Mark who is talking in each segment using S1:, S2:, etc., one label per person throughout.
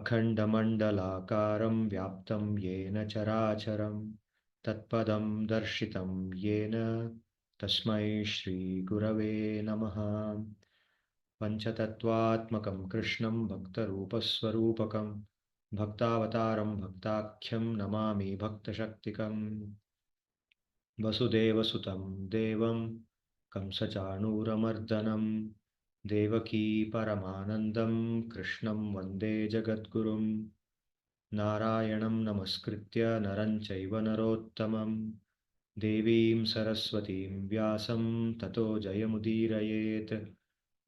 S1: Akhandamandalakaram vyaptam yena characharam tatpadam darshitam yena tasmai Shri Gurave Namaha. Panchatattvatmakam Krishnam Bhaktarupaswarupakam Bhaktavataram Bhaktakyam Namami Bhaktashaktikam Vasudevasutam Devam Kamsachanuramardanam Devaki Paramanandam Krishnam Vande Jagadgurum Narayanam Namaskritya Naran Chaiva Narottamam Devim Saraswatim Vyasam Tato Jayamudirayet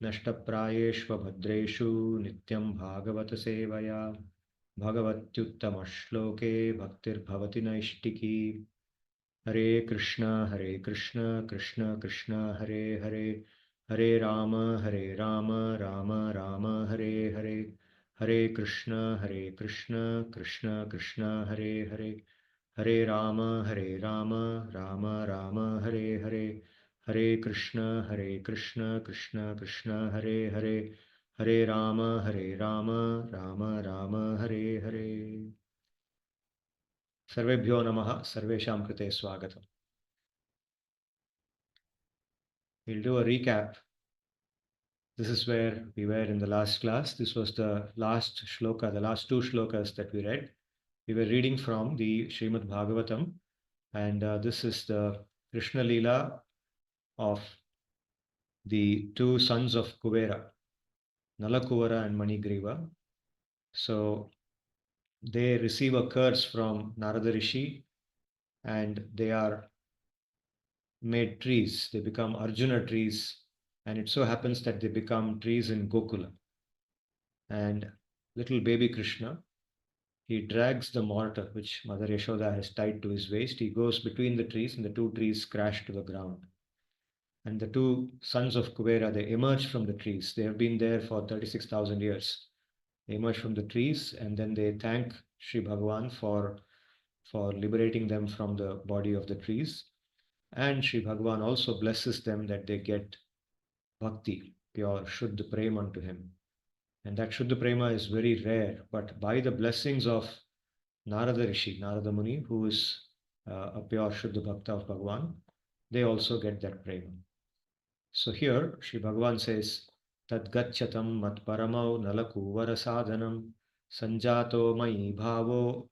S1: Nashtaprayeshva Bhadreshu Nityam Bhagavata Sevaya Bhagavatyuttama Shloke Bhaktir Bhavati Naishtiki Hare Krishna Krishna Krishna Hare Hare Hare Rama Rama Rama Hare Hare Hare Krishna Krishna Krishna Hare Hare Hare Rama Rama Rama Hare Hare Hare Krishna Krishna Krishna Hare Hare Hare Rama Rama Rama Hare Hare. Sarvebhyo Namaha, Sarvesham Krite Swagatam. We'll do a recap. This is where we were in the last class. This was the last shloka, the last two shlokas that we read. We were reading from the Srimad-Bhagavatam, and this is the Krishna Leela of the two sons of Kuvera, Nalakuvara and Manigriva. So they receive a curse from Narada Rishi, and they are made trees. They become Arjuna trees, and it so happens that they become trees in Gokula. And little baby Krishna, he drags the mortar which Mother Yashoda has tied to his waist. He goes between the trees, and the two trees crash to the ground. And the two sons of Kuvera, they emerge from the trees. They have been there for 36,000 years. They emerge from the trees, and then they thank Sri Bhagavan for liberating them from the body of the trees. And Sri Bhagavan also blesses them that they get bhakti, pure Shuddha Prema unto him. And that Shuddha Prema is very rare, but by the blessings of Narada Rishi, Narada Muni, who is a pure Shuddha Bhakta of Bhagavan, they also get that Prema. So here, Sri Bhagavan says, Tad Gachatam Mat Paramau Nalakuvara Sadhanam Sanjato Mai Bhavo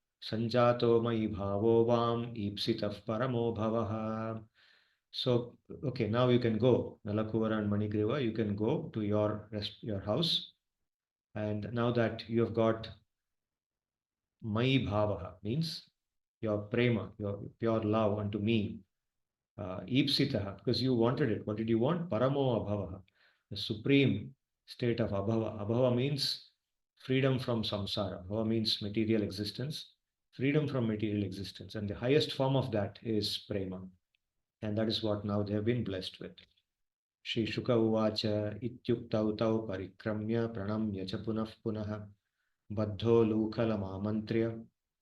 S1: Vam Ipsitaf Paramo Bhavaha. So, okay, now you can go, Nalakuvara and Manigriva, you can go to your house. And now that you have got Mai Bhavaha, means your prema, your pure love unto me, Ipsitaha, because you wanted it. What did you want? Paramo Abhavaha, the supreme state of Abhava. Abhava means freedom from samsara. Abhava means material existence, freedom from material existence. And the highest form of that is prema. And that is what now they have been blessed with. Shri Shuka Uvacha Ityuktau Tau Parikramya Pranamya Cha Punah Punaha Baddho Lukalam Amantriya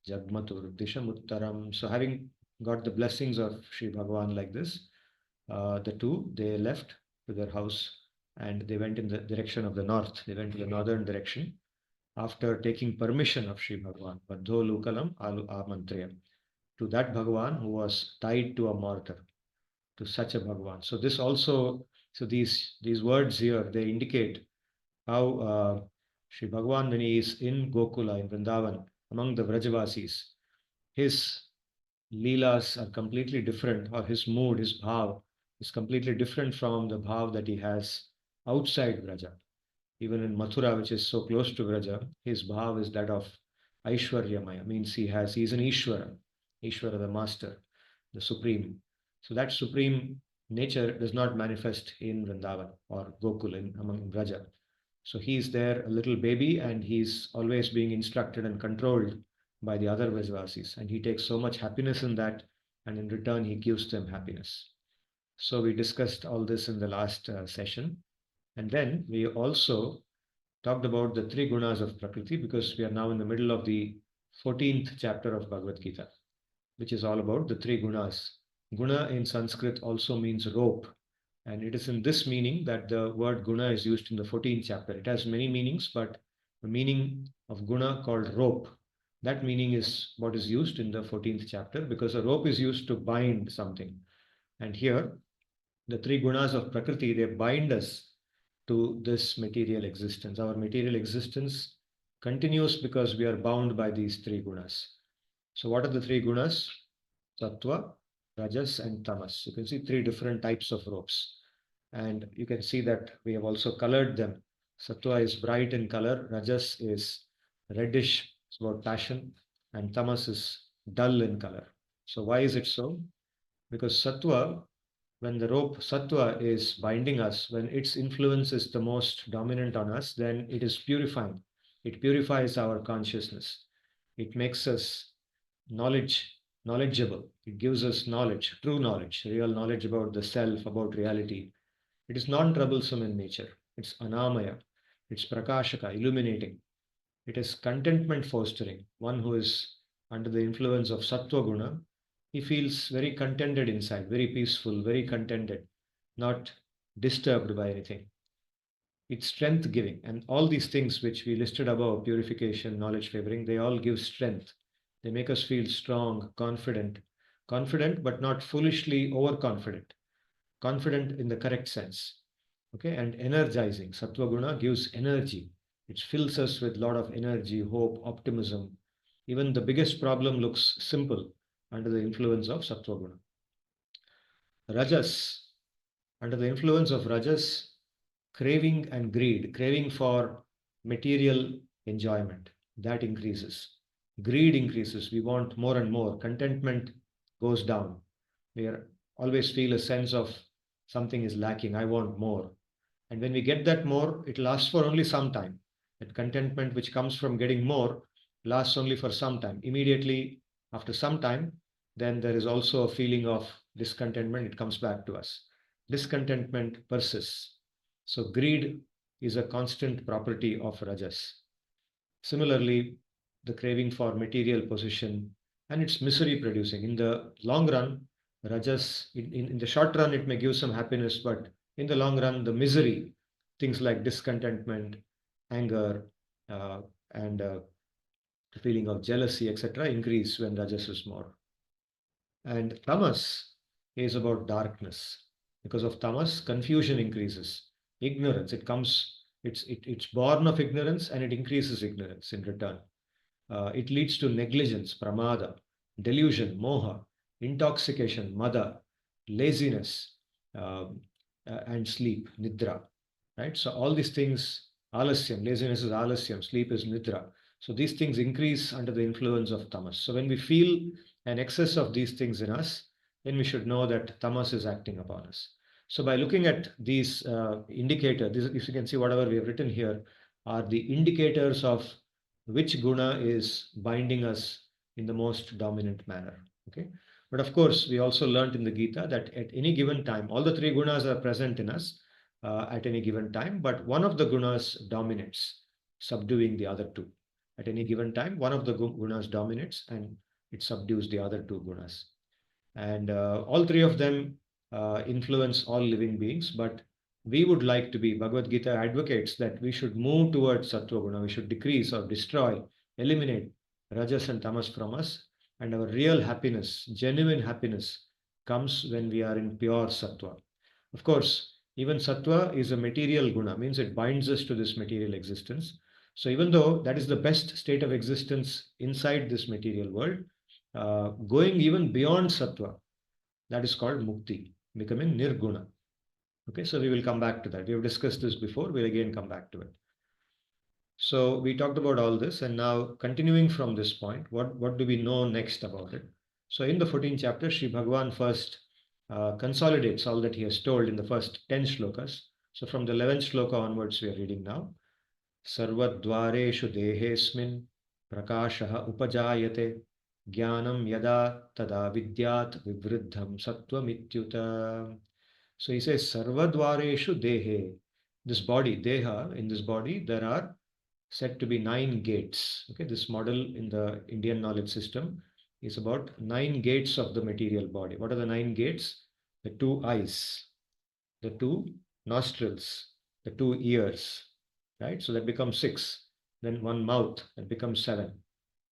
S1: Jagmatur Dishamuttaram. So having got the blessings of Sri Bhagavan like this, the two, they left to their house and they went in the direction of the north. They went to the northern direction after taking permission of Sri Bhagavan. Baddho Lukalam Amantriya. To that Bhagavan who was tied to a mortar, to such a Bhagavan. So this also, so these words here, they indicate how Sri Bhagavan, when he is in Gokula, in Vrindavan, among the Vrajavasis, his lilas are completely different, or his mood, his bhav is completely different from the bhav that he has outside Vraja. Even in Mathura, which is so close to Vraja, his bhav is that of Aishwaryamaya, means he is an Ishvara, Ishvara the master, the supreme. So that supreme nature does not manifest in Vrindavan or Gokula, among Vraja. So he is there, a little baby, and he's always being instructed and controlled by the other Vrajavasis. And he takes so much happiness in that, and in return he gives them happiness. So we discussed all this in the last session. And then we also talked about the three gunas of Prakriti, because we are now in the middle of the 14th chapter of Bhagavad Gita, which is all about the three gunas. Guna in Sanskrit also means rope. And it is in this meaning that the word guna is used in the 14th chapter. It has many meanings, but the meaning of guna called rope. That meaning is what is used in the 14th chapter, because a rope is used to bind something. And here, the three gunas of Prakriti, they bind us to this material existence. Our material existence continues because we are bound by these three gunas. So, what are the three gunas? Sattva, Rajas, and Tamas. You can see three different types of ropes. And you can see that we have also colored them. Sattva is bright in color, Rajas is reddish, it's about passion, and Tamas is dull in color. So, why is it so? Because Sattva, when the rope Sattva is binding us, when its influence is the most dominant on us, then it is purifying. It purifies our consciousness. It makes us knowledgeable. It gives us knowledge, true knowledge, real knowledge about the self, about reality. It is non-troublesome in nature. It's anamaya. It's prakashaka, illuminating. It is contentment fostering. One who is under the influence of sattva guna, he feels very contented inside, very peaceful, very contented, not disturbed by anything. It's strength giving. And all these things which we listed above, purification, knowledge favoring, they all give strength. They make us feel strong, confident, but not foolishly overconfident, confident in the correct sense. Okay, and energizing. Sattva guna gives energy. It fills us with a lot of energy, hope, optimism. Even the biggest problem looks simple under the influence of Sattva guna. Rajas. Under the influence of Rajas, craving and greed, craving for material enjoyment, that increases. Greed increases. We want more and more. Contentment goes down. We always feel a sense of something is lacking. I want more. And when we get that more, it lasts for only some time. That contentment which comes from getting more lasts only for some time. Immediately after some time, then there is also a feeling of discontentment. It comes back to us. Discontentment persists. So greed is a constant property of Rajas. Similarly, the craving for material possession, and it's misery producing. In the long run, Rajas, in the short run, it may give some happiness, but in the long run, the misery, things like discontentment, anger, and the feeling of jealousy, etc., increase when Rajas is more. And Tamas is about darkness. Because of Tamas, confusion increases. Ignorance, it's born of ignorance and it increases ignorance in return. It leads to negligence, pramada, delusion, moha, intoxication, mada, laziness, and sleep, nidra. Right? So all these things, alasyam, laziness is alasyam, sleep is nidra. So these things increase under the influence of tamas. So when we feel an excess of these things in us, then we should know that tamas is acting upon us. So by looking at these indicators, if you can see whatever we have written here, are the indicators of which guna is binding us in the most dominant manner. Okay. But of course, we also learned in the Gita that at any given time, all the three gunas are present in us at any given time, but one of the gunas dominates, subduing the other two. At any given time, one of the gunas dominates and it subdues the other two gunas. And all three of them influence all living beings, but we would like to be, Bhagavad Gita advocates that we should move towards Sattva Guna, we should decrease or destroy, eliminate Rajas and Tamas from us, and our real happiness, genuine happiness, comes when we are in pure Sattva. Of course, even Sattva is a material Guna, means it binds us to this material existence. So even though that is the best state of existence inside this material world, going even beyond Sattva, that is called Mukti, becoming Nirguna. Okay, so we will come back to that. We have discussed this before. We'll again come back to it. So we talked about all this, and now continuing from this point, what do we know next about it? So in the 14th chapter, Sri Bhagavan first consolidates all that he has told in the first 10 shlokas. So from the 11th shloka onwards, we are reading now. Sarvadvareshu dehesmin prakashaha upajayate jnanam yada tada vidyat vivriddham sattva. So he says, Sarvadvareshu dehe. This body, deha, in this body, there are said to be 9 gates. Okay, this model in the Indian knowledge system is about 9 gates of the material body. What are the 9 gates? The 2 eyes, the 2 nostrils, the 2 ears, right? So that becomes 6. then one mouth, that becomes seven.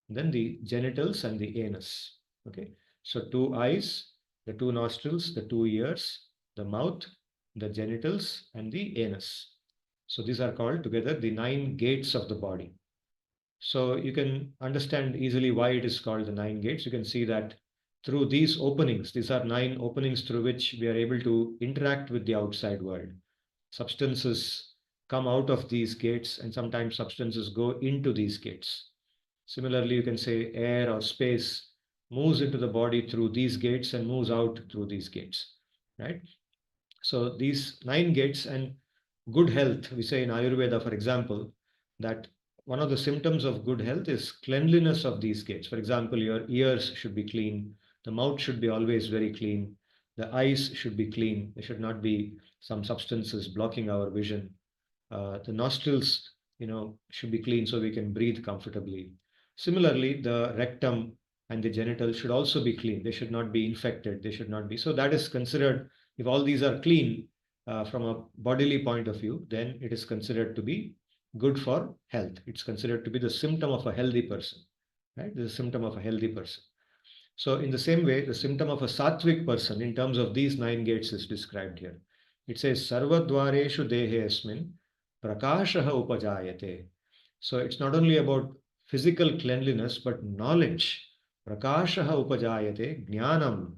S1: Then the genitals and the anus. Okay, so two eyes, the two nostrils, the two ears, the mouth, the genitals, and the anus. So these are called together the nine gates of the body. So you can understand easily why it is called the nine gates. You can see that through these openings, these are nine openings through which we are able to interact with the outside world. Substances come out of these gates, and sometimes substances go into these gates. Similarly, you can say air or space moves into the body through these gates and moves out through these gates, right? So these nine gates and good health, we say in Ayurveda, for example, that one of the symptoms of good health is cleanliness of these gates. For example, your ears should be clean, the mouth should be always very clean, the eyes should be clean, there should not be some substances blocking our vision. The nostrils, should be clean so we can breathe comfortably. Similarly, the rectum and the genitals should also be clean. They should not be infected. They should not be. So that is considered, if all these are clean from a bodily point of view, then it is considered to be good for health. It's considered to be the symptom of a healthy person, right? The symptom of a healthy person. So in the same way, the symptom of a sattvic person in terms of these nine gates is described here. It says, Sarvadvareshu dehe asmin prakashaha upajayate. So it's not only about physical cleanliness, but knowledge. Prakashaha upajayate, jnanam,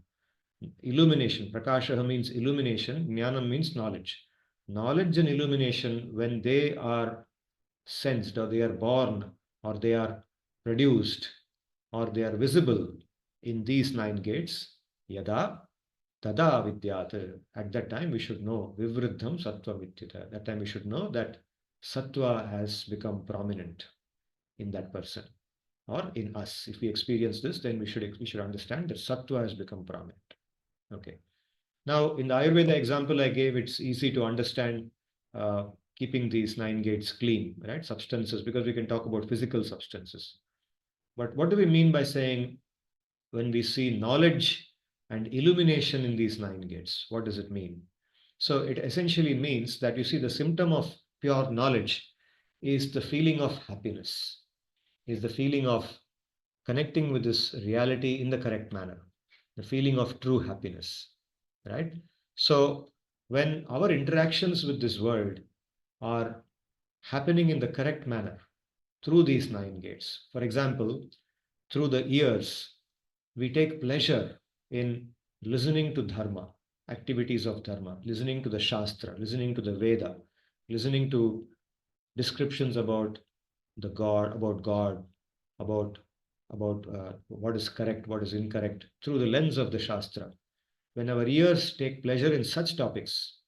S1: illumination. Prakashaha means illumination, jnanam means knowledge. Knowledge and illumination, when they are sensed or they are born or they are produced or they are visible in these nine gates, yada tada vidyat. At that time we should know vivruddham sattva vidyata. At that time we should know that sattva has become prominent in that person or in us. If we experience this, then we should understand that sattva has become prominent. Okay. Now, in the Ayurveda example I gave, it's easy to understand uh, keeping these nine gates clean, right? Substances, because we can talk about physical substances. But what do we mean by saying when we see knowledge and illumination in these nine gates? What does it mean? So it essentially means that you see the symptom of pure knowledge is the feeling of happiness, is the feeling of connecting with this reality in the correct manner, the feeling of true happiness, right? So when our interactions with this world are happening in the correct manner through these nine gates, for example, through the ears, we take pleasure in listening to dharma, activities of dharma, listening to the shastra, listening to the Veda, listening to descriptions about the God, about what is correct, what is incorrect, through the lens of the Shastra. When our ears take pleasure in such topics,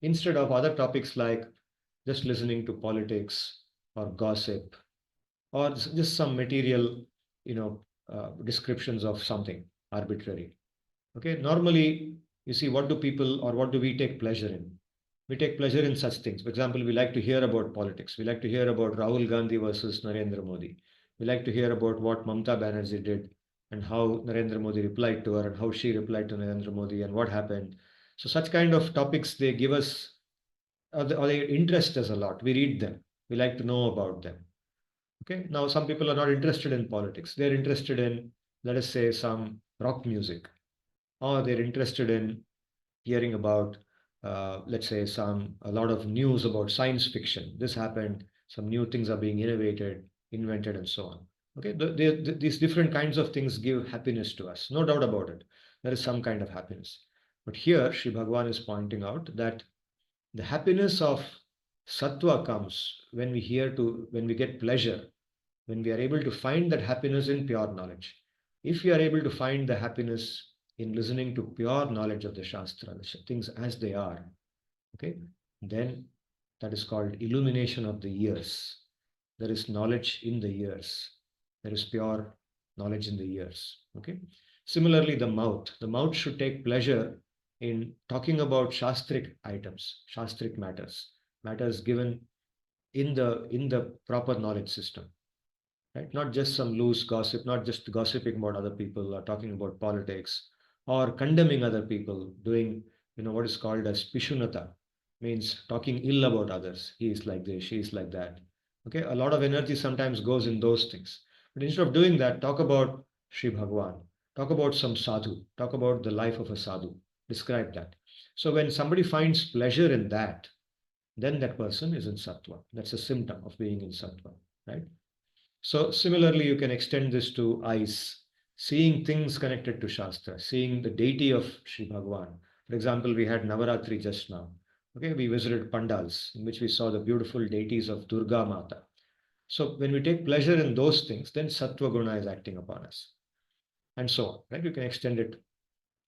S1: instead of other topics like just listening to politics or gossip or just some material, descriptions of something arbitrary. Okay, normally you see what do people or what do we take pleasure in? We take pleasure in such things. For example, we like to hear about politics. We like to hear about Rahul Gandhi versus Narendra Modi. We like to hear about what Mamta Banerjee did and how Narendra Modi replied to her and how she replied to Narendra Modi and what happened. So such kind of topics, they give us, or they interest us a lot. We read them. We like to know about them. Okay. Now, some people are not interested in politics. They're interested in, let us say, some rock music, or they're interested in hearing about, let's say, a lot of news about science fiction. This happened, some new things are being invented, and so on. Okay, these different kinds of things give happiness to us, no doubt about it. There is some kind of happiness. But here, Sri Bhagavan is pointing out that the happiness of sattva comes when we get pleasure, when we are able to find that happiness in pure knowledge. If we are able to find the happiness in listening to pure knowledge of the Shastra, the things as they are, okay, then that is called illumination of the ears. There is knowledge in the ears. There is pure knowledge in the ears. Okay. Similarly, the mouth should take pleasure in talking about shastric items, shastric matters, matters given in the proper knowledge system, right? Not just some loose gossip, not just gossiping about other people or talking about politics or condemning other people, doing, what is called as pishunata, means talking ill about others. He is like this, she is like that. Okay, a lot of energy sometimes goes in those things. But instead of doing that, talk about Sri Bhagavan, talk about some sadhu, talk about the life of a sadhu, describe that. So when somebody finds pleasure in that, then that person is in sattva. That's a symptom of being in sattva, right? So similarly, you can extend this to eyes, seeing things connected to Shastra, seeing the deity of Sri Bhagavan. For example, we had Navaratri just now. Okay, we visited pandals in which we saw the beautiful deities of Durga Mata. So when we take pleasure in those things, then Sattva Guna is acting upon us, and so on. Right? You can extend it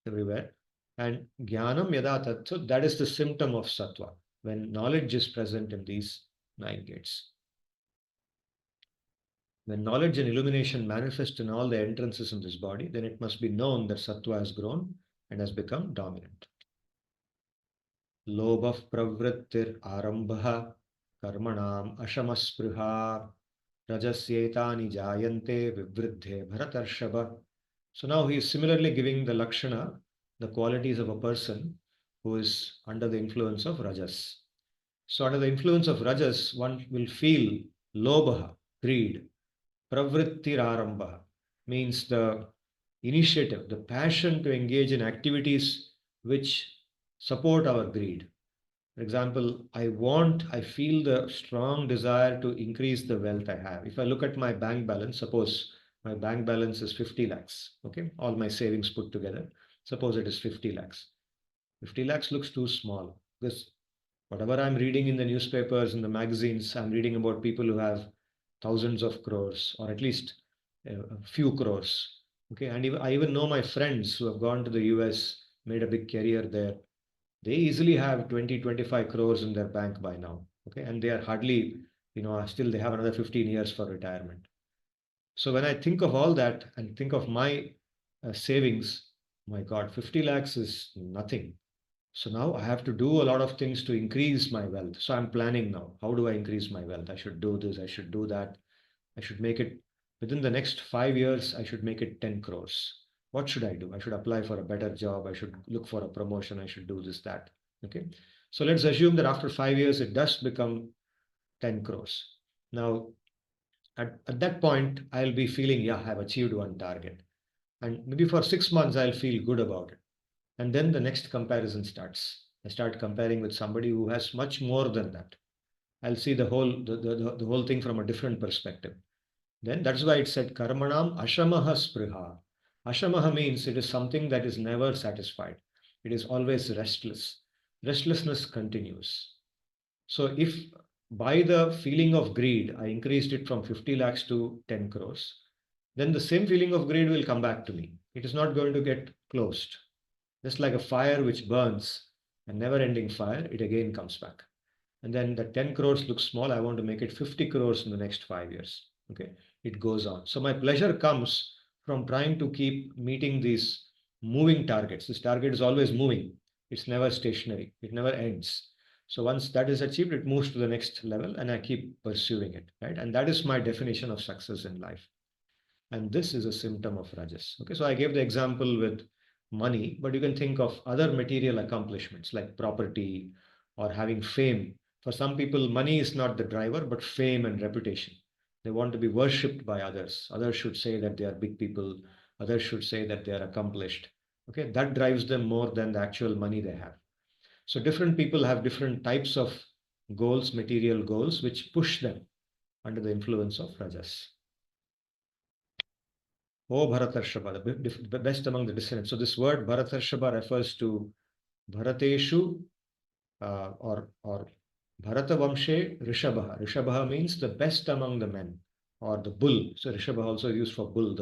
S1: everywhere. And Jnanam Yada Tat, so that is the symptom of Sattva, when knowledge is present in these nine gates. When knowledge and illumination manifest in all the entrances in this body, then it must be known that Sattva has grown and has become dominant. Lobha pravrittir arambha karmanam ashamaspruha rajasyetani jayante vivriddhe bharatarshava. So now he is similarly giving the lakshana, the qualities of a person who is under the influence of rajas. So under the influence of rajas, one will feel lobha, greed. Pravrittirarambha means the initiative, the passion to engage in activities which support our greed. For example, I feel the strong desire to increase the wealth I have. If I look at my bank balance, suppose my bank balance is 50 lakhs, okay, all my savings put together. Suppose it is 50 lakhs. 50 lakhs looks too small because whatever I'm reading in the newspapers, in the magazines, I'm reading about people who have thousands of crores or at least a few crores. Okay, and I even know my friends who have gone to the US, made a big career there. They easily have 20, 25 crores in their bank by now. Okay, and they are hardly, still they have another 15 years for retirement. So when I think of all that and think of my savings, my God, 50 lakhs is nothing. So now I have to do a lot of things to increase my wealth. So I'm planning now. How do I increase my wealth? I should do this, I should do that. I should make it within the next 5 years, I should make it 10 crores. What should I do? I should apply for a better job. I should look for a promotion. I should do this, that. Okay. So let's assume that after 5 years, it does become 10 crores. Now, at that point, I'll be feeling, yeah, I've achieved one target. And maybe for 6 months, I'll feel good about it. And then the next comparison starts. I start comparing with somebody who has much more than that. I'll see the whole thing from a different perspective. Then that's why it said karmanam ashamaha spriha. Ashamaha means it is something that is never satisfied. It is always restless. Restlessness continues. So if by the feeling of greed, I increased it from 50 lakhs to 10 crores, then the same feeling of greed will come back to me. It is not going to get closed. Just like a fire which burns, a never ending fire, it again comes back. And then the 10 crores looks small. I want to make it 50 crores in the next 5 years. Okay. It goes on. So my pleasure comes from trying to keep meeting these moving targets. This target is always moving. It's never stationary. It never ends. So once that is achieved, it moves to the next level and I keep pursuing it. Right. And that is my definition of success in life. And this is a symptom of rajas. Okay. So I gave the example with money, but you can think of other material accomplishments like property or having fame. For some people, money is not the driver, but fame and reputation. They want to be worshipped by others. Others should say that they are big people. Others should say that they are accomplished. Okay, that drives them more than the actual money they have. So different people have different types of goals, material goals, which push them under the influence of rajas. Oh, Bharatarshaba, the best among the descendants. So this word Bharatarshaba refers to Bharateshu or Bharata Vamshe Rishabha. Rishabha means the best among the men or the bull. So Rishabha also used for bull,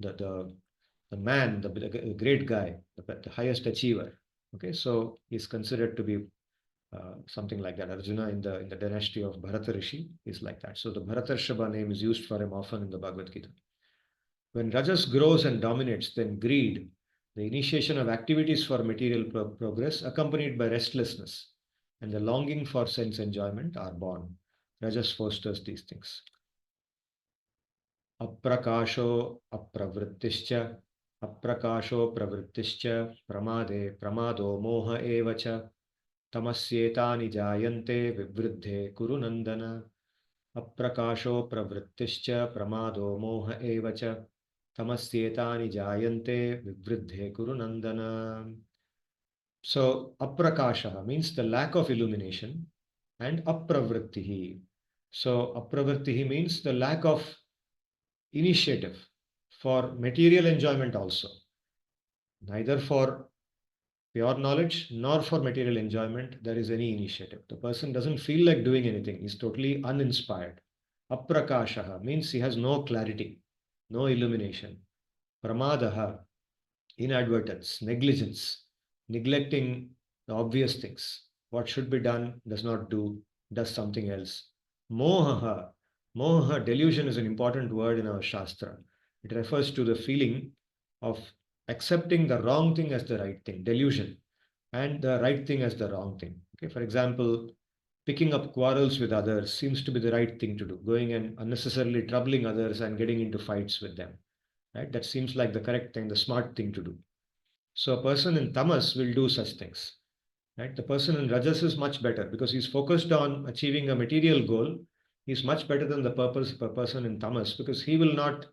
S1: the man, the great guy, the highest achiever. Okay, so he's considered to be something like that. Arjuna in the dynasty of Bharata Rishi is like that. So the Bharatarshaba name is used for him often in the Bhagavad Gita. When rajas grows and dominates, then greed, the initiation of activities for material progress, accompanied by restlessness and the longing for sense enjoyment, are born. Rajas fosters these things. Aprakasho apravrittischa, aprakasho pravrittischa, pramade pramado moha evacha, tamasyetani jayante vivriddhe kuru nandana. Aprakasho pravrittischa pramado moha evacha tamasyetani jayante vivriddhe kuru nandana. So aprakasha means the lack of illumination, and apravrittihi. So apravrittihi means the lack of initiative for material enjoyment also, neither for pure knowledge nor for material enjoyment there is any initiative. The person doesn't feel like doing anything, he's totally uninspired. Aprakashaha means he has no clarity, no illumination. Pramadaha, inadvertence, negligence, neglecting the obvious things. What should be done does not do, does something else. Mohaha, moha, delusion is an important word in our Shastra. It refers to the feeling of accepting the wrong thing as the right thing, delusion, and the right thing as the wrong thing. Okay, for example, picking up quarrels with others seems to be the right thing to do, going and unnecessarily troubling others and getting into fights with them. Right? That seems like the correct thing, the smart thing to do. So a person in tamas will do such things. Right? The person in rajas is much better because he's focused on achieving a material goal. He's much better than the person in tamas because he will not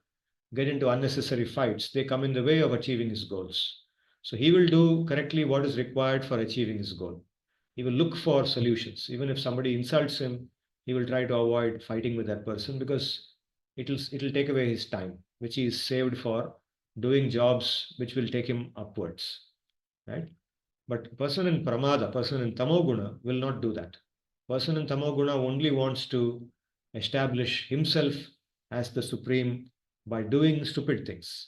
S1: get into unnecessary fights. They come in the way of achieving his goals. So he will do correctly what is required for achieving his goal. He will look for solutions. Even if somebody insults him, he will try to avoid fighting with that person because it'll take away his time, which he is saved for doing jobs which will take him upwards. Right? But person in pramada, person in tamoguna will not do that. Person in tamoguna only wants to establish himself as the supreme by doing stupid things.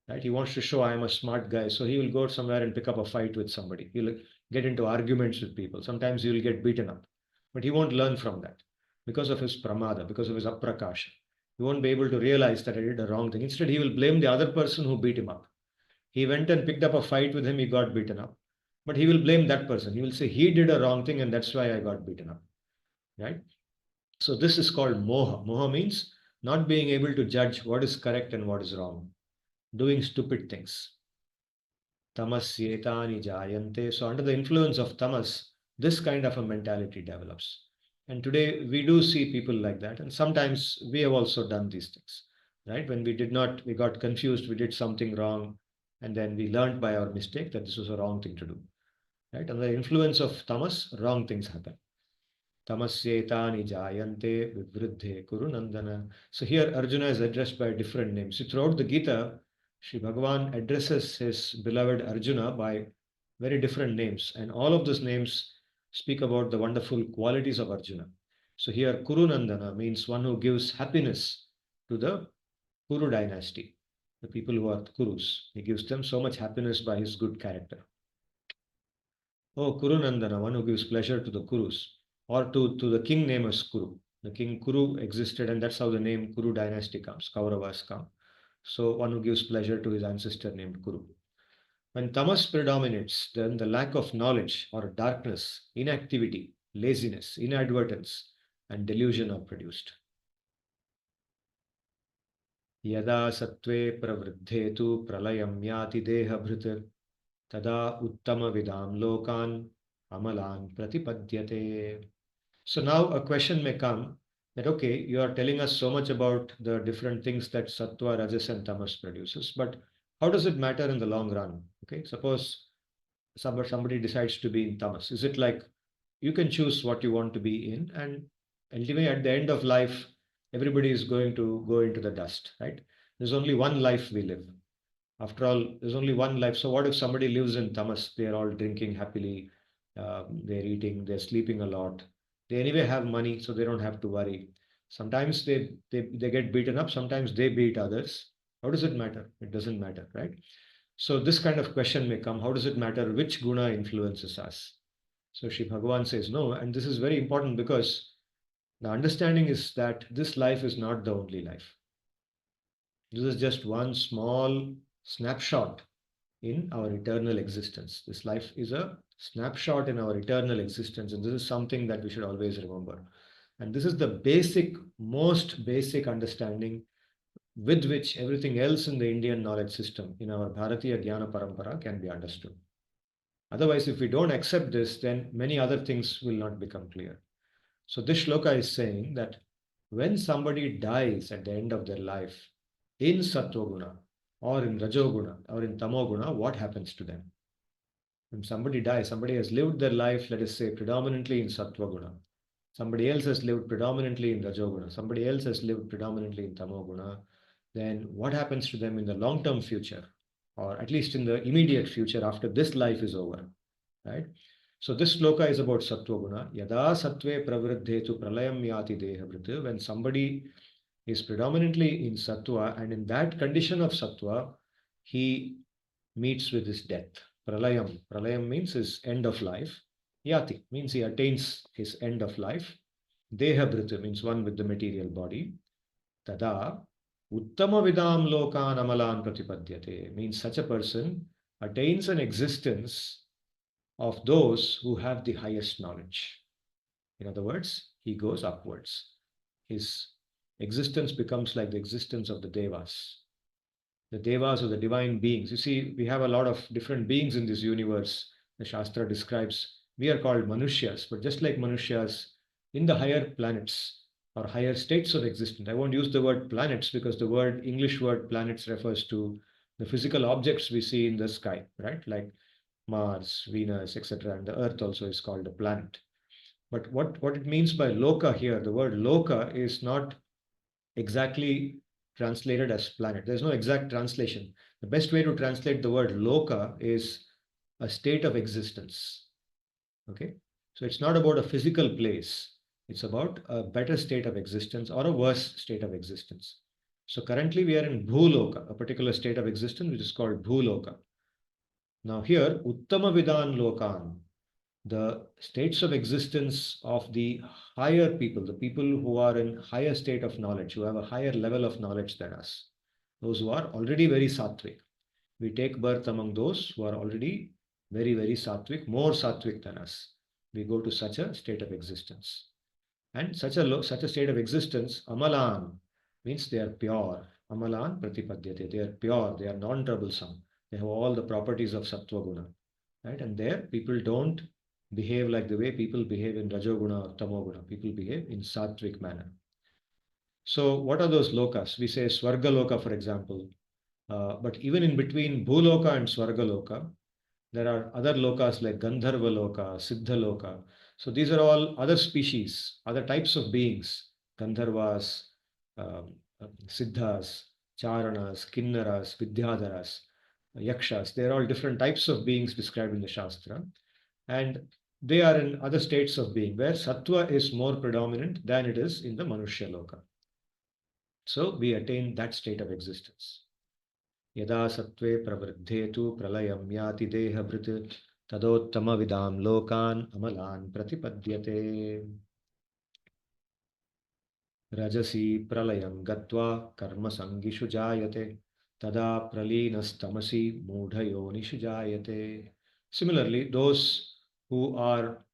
S1: Right? He wants to show I am a smart guy, so he will go somewhere and pick up a fight with somebody. He'll get into arguments with people. Sometimes he will get beaten up, but he won't learn from that because of his pramada, because of his aprakasha. He won't be able to realize that I did a wrong thing. Instead, he will blame the other person who beat him up. He went and picked up a fight with him, he got beaten up. But he will blame that person. He will say, he did a wrong thing and that's why I got beaten up. Right? So this is called moha. Moha means not being able to judge what is correct and what is wrong, doing stupid things. Tamasyetani jayante. So under the influence of tamas, this kind of a mentality develops. And today we do see people like that. And sometimes we have also done these things. Right? When we got confused, we did something wrong, and then we learned by our mistake that this was a wrong thing to do. Right? Under the influence of tamas, wrong things happen. Tamasyetani jayante vivriddhe kuru nandana. So here Arjuna is addressed by different names. So throughout the Gita, Sri Bhagavan addresses his beloved Arjuna by very different names, and all of those names speak about the wonderful qualities of Arjuna. So here Kuru Nandana means one who gives happiness to the Kuru dynasty, the people who are Kurus. He gives them so much happiness by his good character. Oh, Kurunandana, one who gives pleasure to the Kurus, or to the king name as Kuru. The king Kuru existed, and that's how the name Kuru dynasty comes, Kauravas come. So, one who gives pleasure to his ancestor named Kuru. When tamas predominates, then the lack of knowledge or darkness, inactivity, laziness, inadvertence, and delusion are produced. Yada sattve pravriddhe tu pralayam yati deha bhritir tada uttama vidam lokan amalan pratipadyate. So now a question may come that, okay, you are telling us so much about the different things that sattva, rajas, and tamas produces, but how does it matter in the long run? Okay, suppose somebody decides to be in tamas. Is it like you can choose what you want to be in, and ultimately at the end of life, everybody is going to go into the dust, right? There's only one life we live. After all, there's only one life. So what if somebody lives in tamas? They're all drinking happily, they're eating, they're sleeping a lot. They anyway have money, so they don't have to worry. Sometimes they get beaten up, sometimes they beat others. How does it matter? It doesn't matter, right? So this kind of question may come. How does it matter which guna influences us? So Sri Bhagavan says no, and this is very important because the understanding is that this life is not the only life. This is just one small snapshot in our eternal existence. This life is a snapshot in our eternal existence, and this is something that we should always remember. And this is the basic, most basic understanding with which everything else in the Indian knowledge system, in our Bharatiya Jnana Parampara, can be understood. Otherwise, if we don't accept this, then many other things will not become clear. So this shloka is saying that when somebody dies at the end of their life in Sattva-guna or in Rajoguna or in Tamoguna, what happens to them? When somebody dies, somebody has lived their life, let us say, predominantly in Sattva-guna. Somebody else has lived predominantly in Rajoguna. Somebody else has lived predominantly in Tamoguna. Then what happens to them in the long-term future, or at least in the immediate future after this life is over, right? So this sloka is about Sattva Guna. Yada Sattve Pravriddhetu Pralayam Yati Dehavrit. When somebody is predominantly in Sattva, and in that condition of Sattva, he meets with his death. Pralayam. Pralayam means his end of life. Yati means he attains his end of life. Dehabhrita means one with the material body. Tada Uttama Vidam Lokan Amalan Pratipadyate means such a person attains an existence of those who have the highest knowledge. In other words, he goes upwards. His existence becomes like the existence of the devas. The devas or the divine beings. You see, we have a lot of different beings in this universe. The Shastra describes we are called Manushyas, but just like Manushyas, in the higher planets or higher states of existence, I won't use the word planets because the word English word planets refers to the physical objects we see in the sky, right? Like Mars, Venus, etc. And the Earth also is called a planet. But what it means by loka here, the word loka is not exactly translated as planet. There's no exact translation. The best way to translate the word loka is a state of existence. Okay? So it's not about a physical place. It's about a better state of existence or a worse state of existence. So currently we are in Bhuloka, a particular state of existence which is called Bhuloka. Now here, Uttama Vidan Lokan, the states of existence of the higher people, the people who are in higher state of knowledge, who have a higher level of knowledge than us, those who are already very sattvic. We take birth among those who are already very, very sattvic, more sattvic than us. We go to such a state of existence. And such a state of existence, Amalan, means they are pure. Amalan Pratipadyate, they are pure, they are non-troublesome. They have all the properties of Sattva Guna. Right? And there people don't behave like the way people behave in Rajoguna or Tamoguna. People behave in sattvic manner. So what are those lokas? We say Swarga Loka, for example. But even in between Bhuloka and Swarga Loka, there are other lokas like Gandharva Loka, Siddha Loka. So these are all other species, other types of beings. Gandharvas, Siddhas, Charanas, Kinnaras, Vidyadharas, Yakshas. They are all different types of beings described in the Shastra. And they are in other states of being where Sattva is more predominant than it is in the Manushya Loka. So we attain that state of existence. Yada sattve pravriddhetu pralayam yati dehabhrit tadottama vidam lokan amalan pratipadyate. Rajasi pralayam gatva karma sangishu jayate tada pralinastamasi mudhayonishu jayate. Similarly, those who are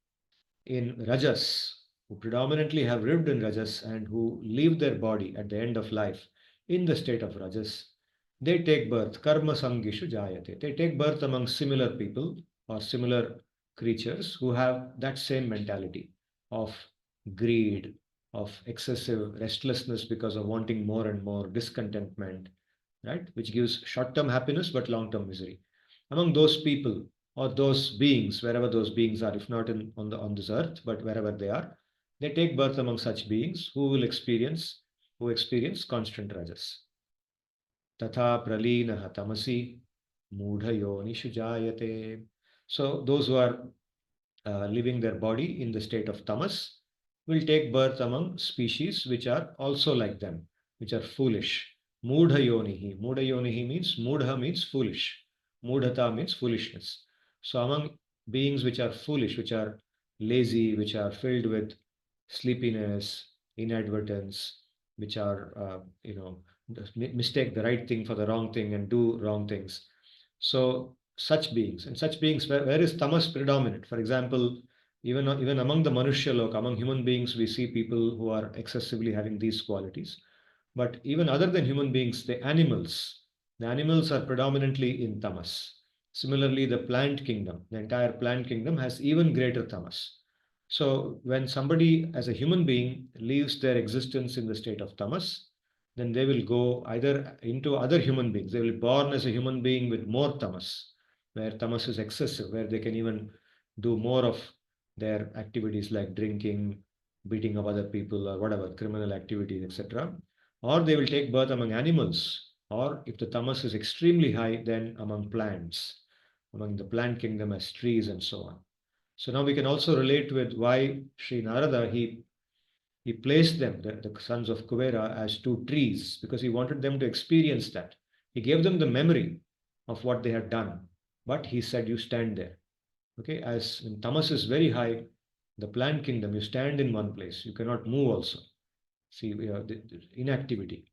S1: in Rajas, who predominantly have lived in Rajas and who leave their body at the end of life in the state of Rajas, they take birth, karma sangishu jayate. They take birth among similar people or similar creatures who have that same mentality of greed, of excessive restlessness because of wanting more and more, discontentment, right? Which gives short-term happiness but long-term misery. Among those people or those beings, wherever those beings are, if not on this earth, but wherever they take birth among such beings who experience constant rajas. Tatha pralinaha tamasi mudhayonishu jayate. So those who are living their body in the state of tamas will take birth among species which are also like them, which are foolish. Mudha yonihi means mudha means foolish. Mudhata means foolishness. So among beings which are foolish, which are lazy, which are filled with sleepiness, inadvertence, which are mistake the right thing for the wrong thing and do wrong things. So such beings, and such beings where is tamas predominant? For example, even among the Manushya Loka, among human beings, we see people who are excessively having these qualities. But even other than human beings, the animals are predominantly in tamas. Similarly, the entire plant kingdom has even greater tamas. So when somebody as a human being leaves their existence in the state of tamas, then they will go either into other human beings. They will be born as a human being with more tamas, where tamas is excessive, where they can even do more of their activities like drinking, beating up other people, or whatever, criminal activities, etc. Or they will take birth among animals, or if the tamas is extremely high, then among plants, among the plant kingdom as trees and so on. So now we can also relate with why Sri Narada, he placed them, the sons of Kuvera, as two trees, because he wanted them to experience that. He gave them the memory of what they had done, but he said, you stand there. Okay, as when tamas is very high, the plant kingdom, you stand in one place, you cannot move also. See, the inactivity,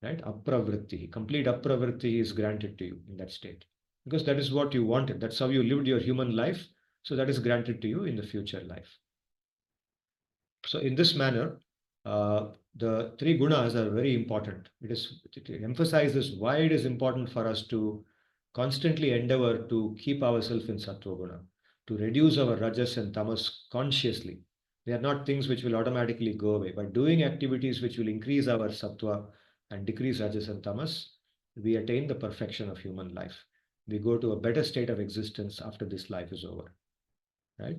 S1: right? Apravritti, complete apravritti is granted to you in that state, because that is what you wanted. That's how you lived your human life. So that is granted to you in the future life. So in this manner, the three gunas are very important. It emphasizes why it is important for us to constantly endeavor to keep ourselves in sattva guna, to reduce our rajas and tamas consciously. They are not things which will automatically go away. By doing activities which will increase our sattva and decrease rajas and tamas, we attain the perfection of human life. We go to a better state of existence after this life is over, right?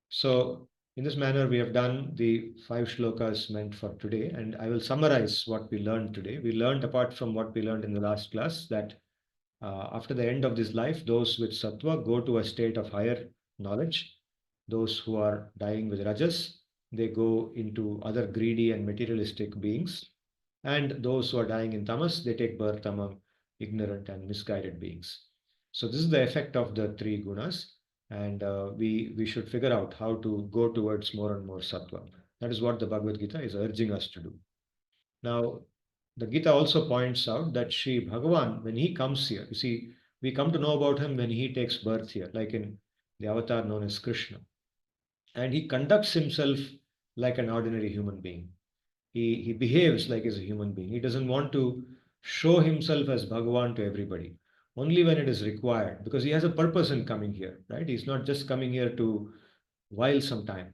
S1: So, in this manner, we have done the five shlokas meant for today, and I will summarize what we learned today. We learned, apart from what we learned in the last class, that after the end of this life, those with sattva go to a state of higher knowledge. Those who are dying with rajas, they go into other greedy and materialistic beings. And those who are dying in tamas, they take birth among ignorant and misguided beings. So this is the effect of the three gunas, and we should figure out how to go towards more and more sattva. That is what the Bhagavad Gita is urging us to do. Now, the Gita also points out that Sri Bhagavan, when he comes here, you see, we come to know about him when he takes birth here, like in the avatar known as Krishna. And he conducts himself like an ordinary human being. He behaves like he's a human being. He doesn't want to show himself as Bhagavan to everybody, only when it is required, because he has a purpose in coming here, right? He's not just coming here to while some time.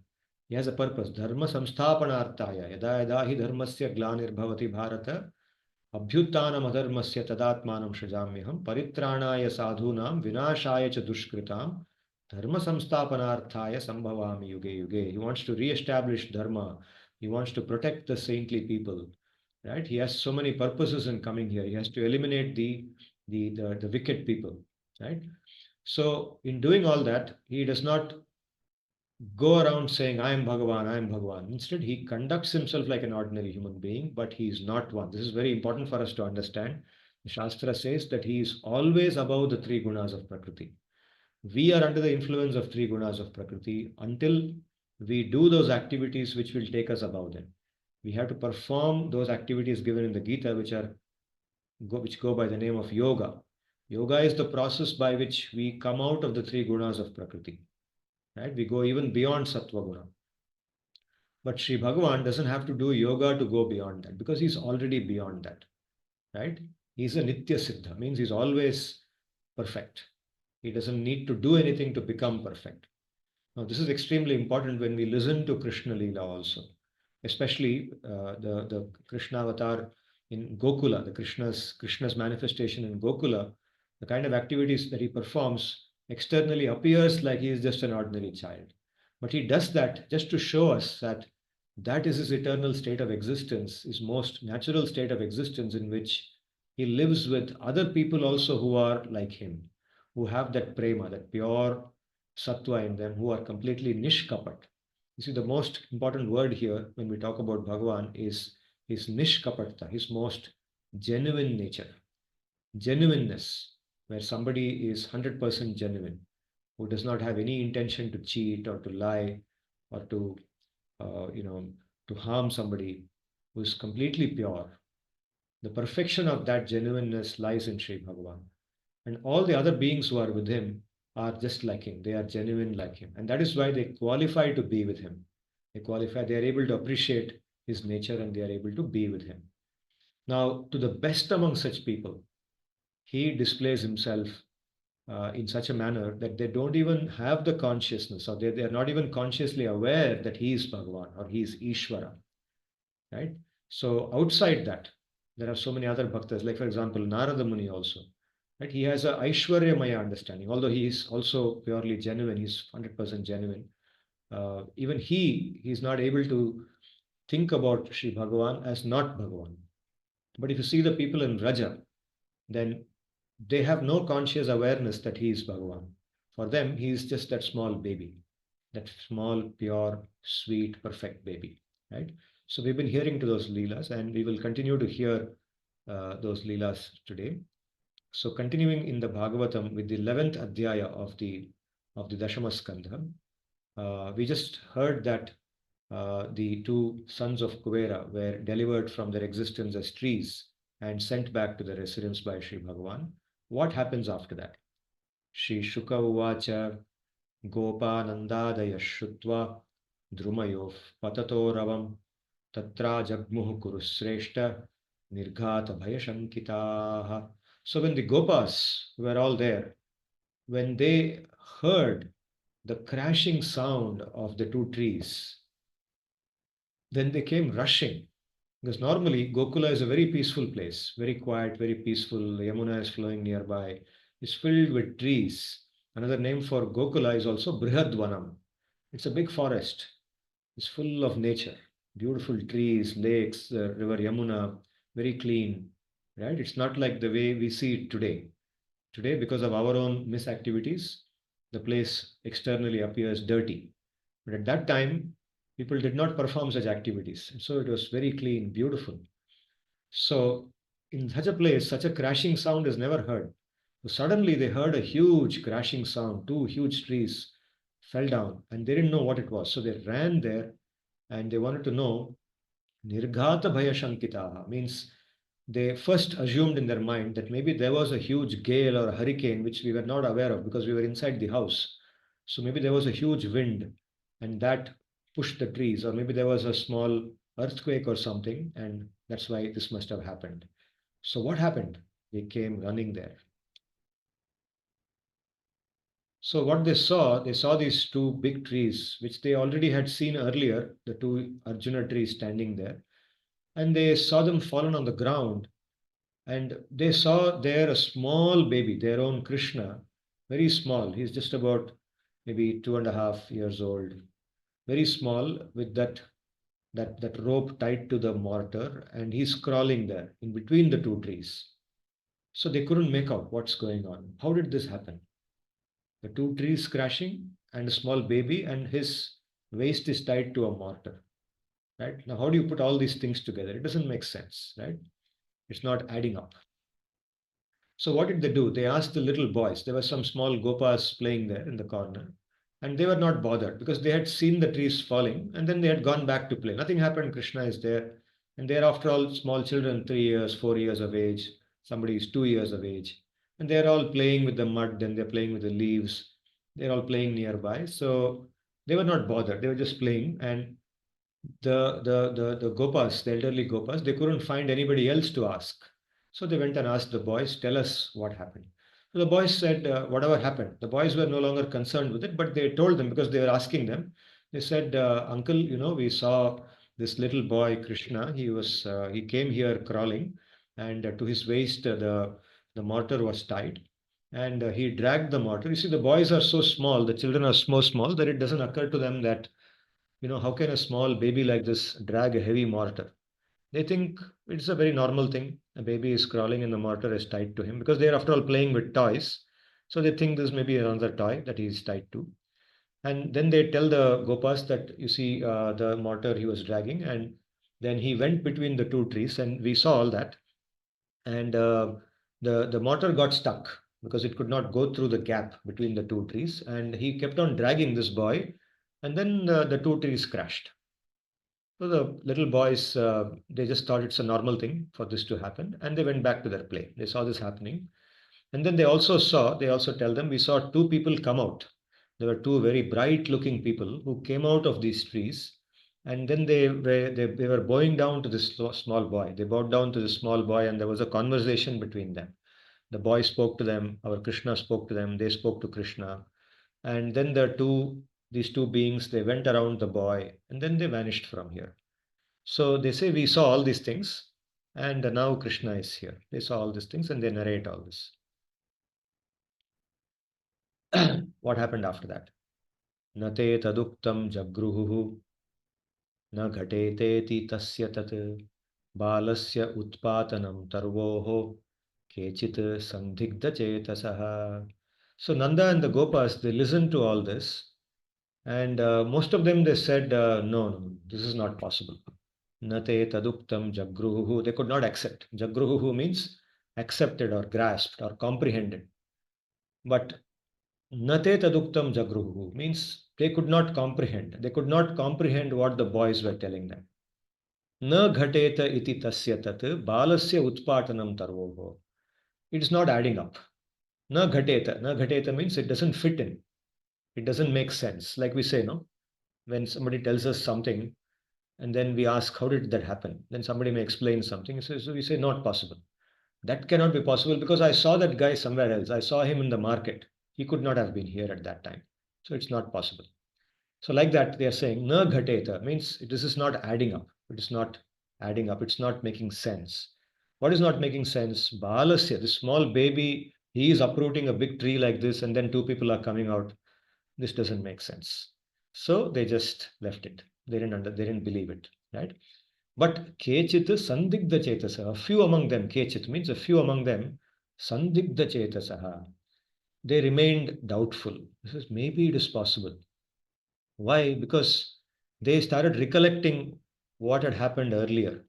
S1: He has a purpose. Dharma samsthapanarthaya yada yada hi dharmasya glanir bharata abhyuttanam adharmasya tadatmanam shrijamyaham paritranaya sadhunam vinashaya cha dushkritam dharma samsthapanarthaya sambhavami yuge yuge. He wants to re-establish dharma. He wants to protect the saintly people, right? He has so many purposes in coming here. He has to eliminate the wicked people, right? So in doing all that, he does not go around saying, I am Bhagavan, I am Bhagavan. Instead, he conducts himself like an ordinary human being, but he is not one. This is very important for us to understand. The Shastra says that he is always above the three gunas of Prakriti. We are under the influence of three gunas of Prakriti until we do those activities which will take us above them. We have to perform those activities given in the Gita, which go by the name of yoga. Yoga is the process by which we come out of the three gunas of Prakriti. Right? We go even beyond Sattva Guna. But Sri Bhagavan doesn't have to do yoga to go beyond that, because he's already beyond that. Right? He's a Nitya Siddha, means he's always perfect. He doesn't need to do anything to become perfect. Now, this is extremely important when we listen to Krishna Leela also, especially the Krishna avatar in Gokula, the Krishna's manifestation in Gokula. The kind of activities that he performs externally appears like he is just an ordinary child, but he does that just to show us that that is his eternal state of existence, his most natural state of existence, in which he lives with other people also who are like him, who have that prema, that pure sattva in them, who are completely nishkapat. You see, the most important word here when we talk about Bhagavan is his nishkapatta, his most genuine nature, genuineness, where somebody is 100% genuine, who does not have any intention to cheat or to lie or to, to harm somebody, who is completely pure. The perfection of that genuineness lies in Sri Bhagavan. And all the other beings who are with him are just like him. They are genuine like him. And that is why they qualify to be with him. They are able to appreciate his nature, and they are able to be with him. Now, to the best among such people, he displays himself in such a manner that they don't even have the consciousness, or they are not even consciously aware that he is Bhagavan or he is Ishvara, right? So outside that, there are so many other bhaktas, like for example, Narada Muni also, right? He has a Aishwarya understanding, although he is also purely genuine, he's 100% genuine. Even he is not able to think about Sri Bhagavan as not Bhagavan. But if you see the people in Raja, then they have no conscious awareness that he is Bhagavan. For them, he is just that small baby, that small, pure, sweet, perfect baby, right? So we've been hearing to those lilas, and we will continue to hear those lilas today. So continuing in the Bhagavatam with the 11th adhyaya of the Dashama Skandha, we just heard that the two sons of Kuvera were delivered from their existence as trees and sent back to their residence by Sri Bhagavan. What happens after that? Sri Shuka Uvacha Gopa Nandadaya Shutva Drumayov Patatoravam Tatra Jagmuhu Kurusreshta Nirghata Bhayashankitaha. So when the Gopas were all there, when they heard the crashing sound of the two trees, then they came rushing. Because normally Gokula is a very peaceful place, very quiet, very peaceful. The Yamuna is flowing nearby. It's filled with trees. Another name for Gokula is also Brihadvanam. It's a big forest. It's full of nature, beautiful trees, lakes, the river Yamuna, very clean, right? It's not like the way we see it today. Today, because of our own misactivities, the place externally appears dirty. But at that time, people did not perform such activities. So it was very clean, beautiful. So in such a place, such a crashing sound is never heard. So suddenly they heard a huge crashing sound. Two huge trees fell down and they didn't know what it was. So they ran there and they wanted to know. Nirghata Bhaya Shankitaha means they first assumed in their mind that maybe there was a huge gale or a hurricane which we were not aware of because we were inside the house. So maybe there was a huge wind and that pushed the trees, or maybe there was a small earthquake or something, and that's why this must have happened. So what happened? They came running there. So what they saw these two big trees, which they already had seen earlier, the two Arjuna trees standing there, and they saw them fallen on the ground, and they saw there a small baby, their own Krishna, very small. He's just about maybe 2.5 years old, very small, with that rope tied to the mortar, and he's crawling there in between the two trees. So they couldn't make out what's going on. How did this happen? The two trees crashing and a small baby, and his waist is tied to a mortar. Right? Now, how do you put all these things together? It doesn't make sense, right? It's not adding up. So what did they do? They asked the little boys. There were some small gopas playing there in the corner, and they were not bothered because they had seen the trees falling and then they had gone back to play. Nothing happened. Krishna is there, and they are after all small children, 3 years, 4 years of age. Somebody is 2 years of age, and they are all playing with the mud and they're playing with the leaves. They're all playing nearby, so they were not bothered. They were just playing, and the gopas, the elderly gopas, they couldn't find anybody else to ask. So they went and asked the boys, tell us what happened. So the boys said, whatever happened. The boys were no longer concerned with it, but they told them because they were asking them. They said, Uncle, we saw this little boy, Krishna. He came here crawling, and to his waist, the mortar was tied. And he dragged the mortar. You see, the boys are so small, the children are so small that it doesn't occur to them that how can a small baby like this drag a heavy mortar? They think it's a very normal thing. A baby is crawling and the mortar is tied to him because they are, after all, playing with toys. So they think this may be another toy that he is tied to. And then they tell the Gopas that, you see, the mortar he was dragging, and then he went between the two trees, and we saw all that. And the mortar got stuck because it could not go through the gap between the two trees. And he kept on dragging this boy, and then the two trees crashed. So the little boys, they just thought it's a normal thing for this to happen, and they went back to their play. They saw this happening, and then they also tell them, we saw two people come out. There were two very bright-looking people who came out of these trees, and then they were bowing down to this small boy. They bowed down to this small boy, and there was a conversation between them. The boy spoke to them, our Krishna spoke to them, they spoke to Krishna. And then these two beings, they went around the boy and then they vanished from here. So they say, we saw all these things and now Krishna is here. They saw all these things and they narrate all this. What happened after that? Nate taduktam jagruhu न घटेतेति तस्य तत् बालस्य उत्पातनं tarvoh केचित् संदिग्धचेतसः. So Nanda and the gopas, they listened to all this, and most of them they said, no, no, this is not possible. Nate taduktam jagruhu. They could not accept. Jagruhu means accepted or grasped or comprehended. But nate taduktam jagruhu means they could not comprehend. They could not comprehend what the boys were telling them. Na ghateta iti tasya tat balasya utpatanam tarvoho. It is not adding up. Na ghateta. Na ghateta means it doesn't fit in. It doesn't make sense. Like we say, no? When somebody tells us something and then we ask, how did that happen? Then somebody may explain something. So we say, not possible. That cannot be possible because I saw that guy somewhere else. I saw him in the market. He could not have been here at that time. So it's not possible. So like that, they are saying, na ghateta means this is not adding up. It is not adding up. It's not making sense. What is not making sense? Balasya, this small baby, he is uprooting a big tree like this and then two people are coming out. This doesn't make sense. So they just left it. They didn't believe it, right? But kechit sandigdha chetasa, a few among them, kechit means a few among them, sandigdha chetasaha, they remained doubtful. This is maybe it is possible. Why? Because they started recollecting what had happened earlier.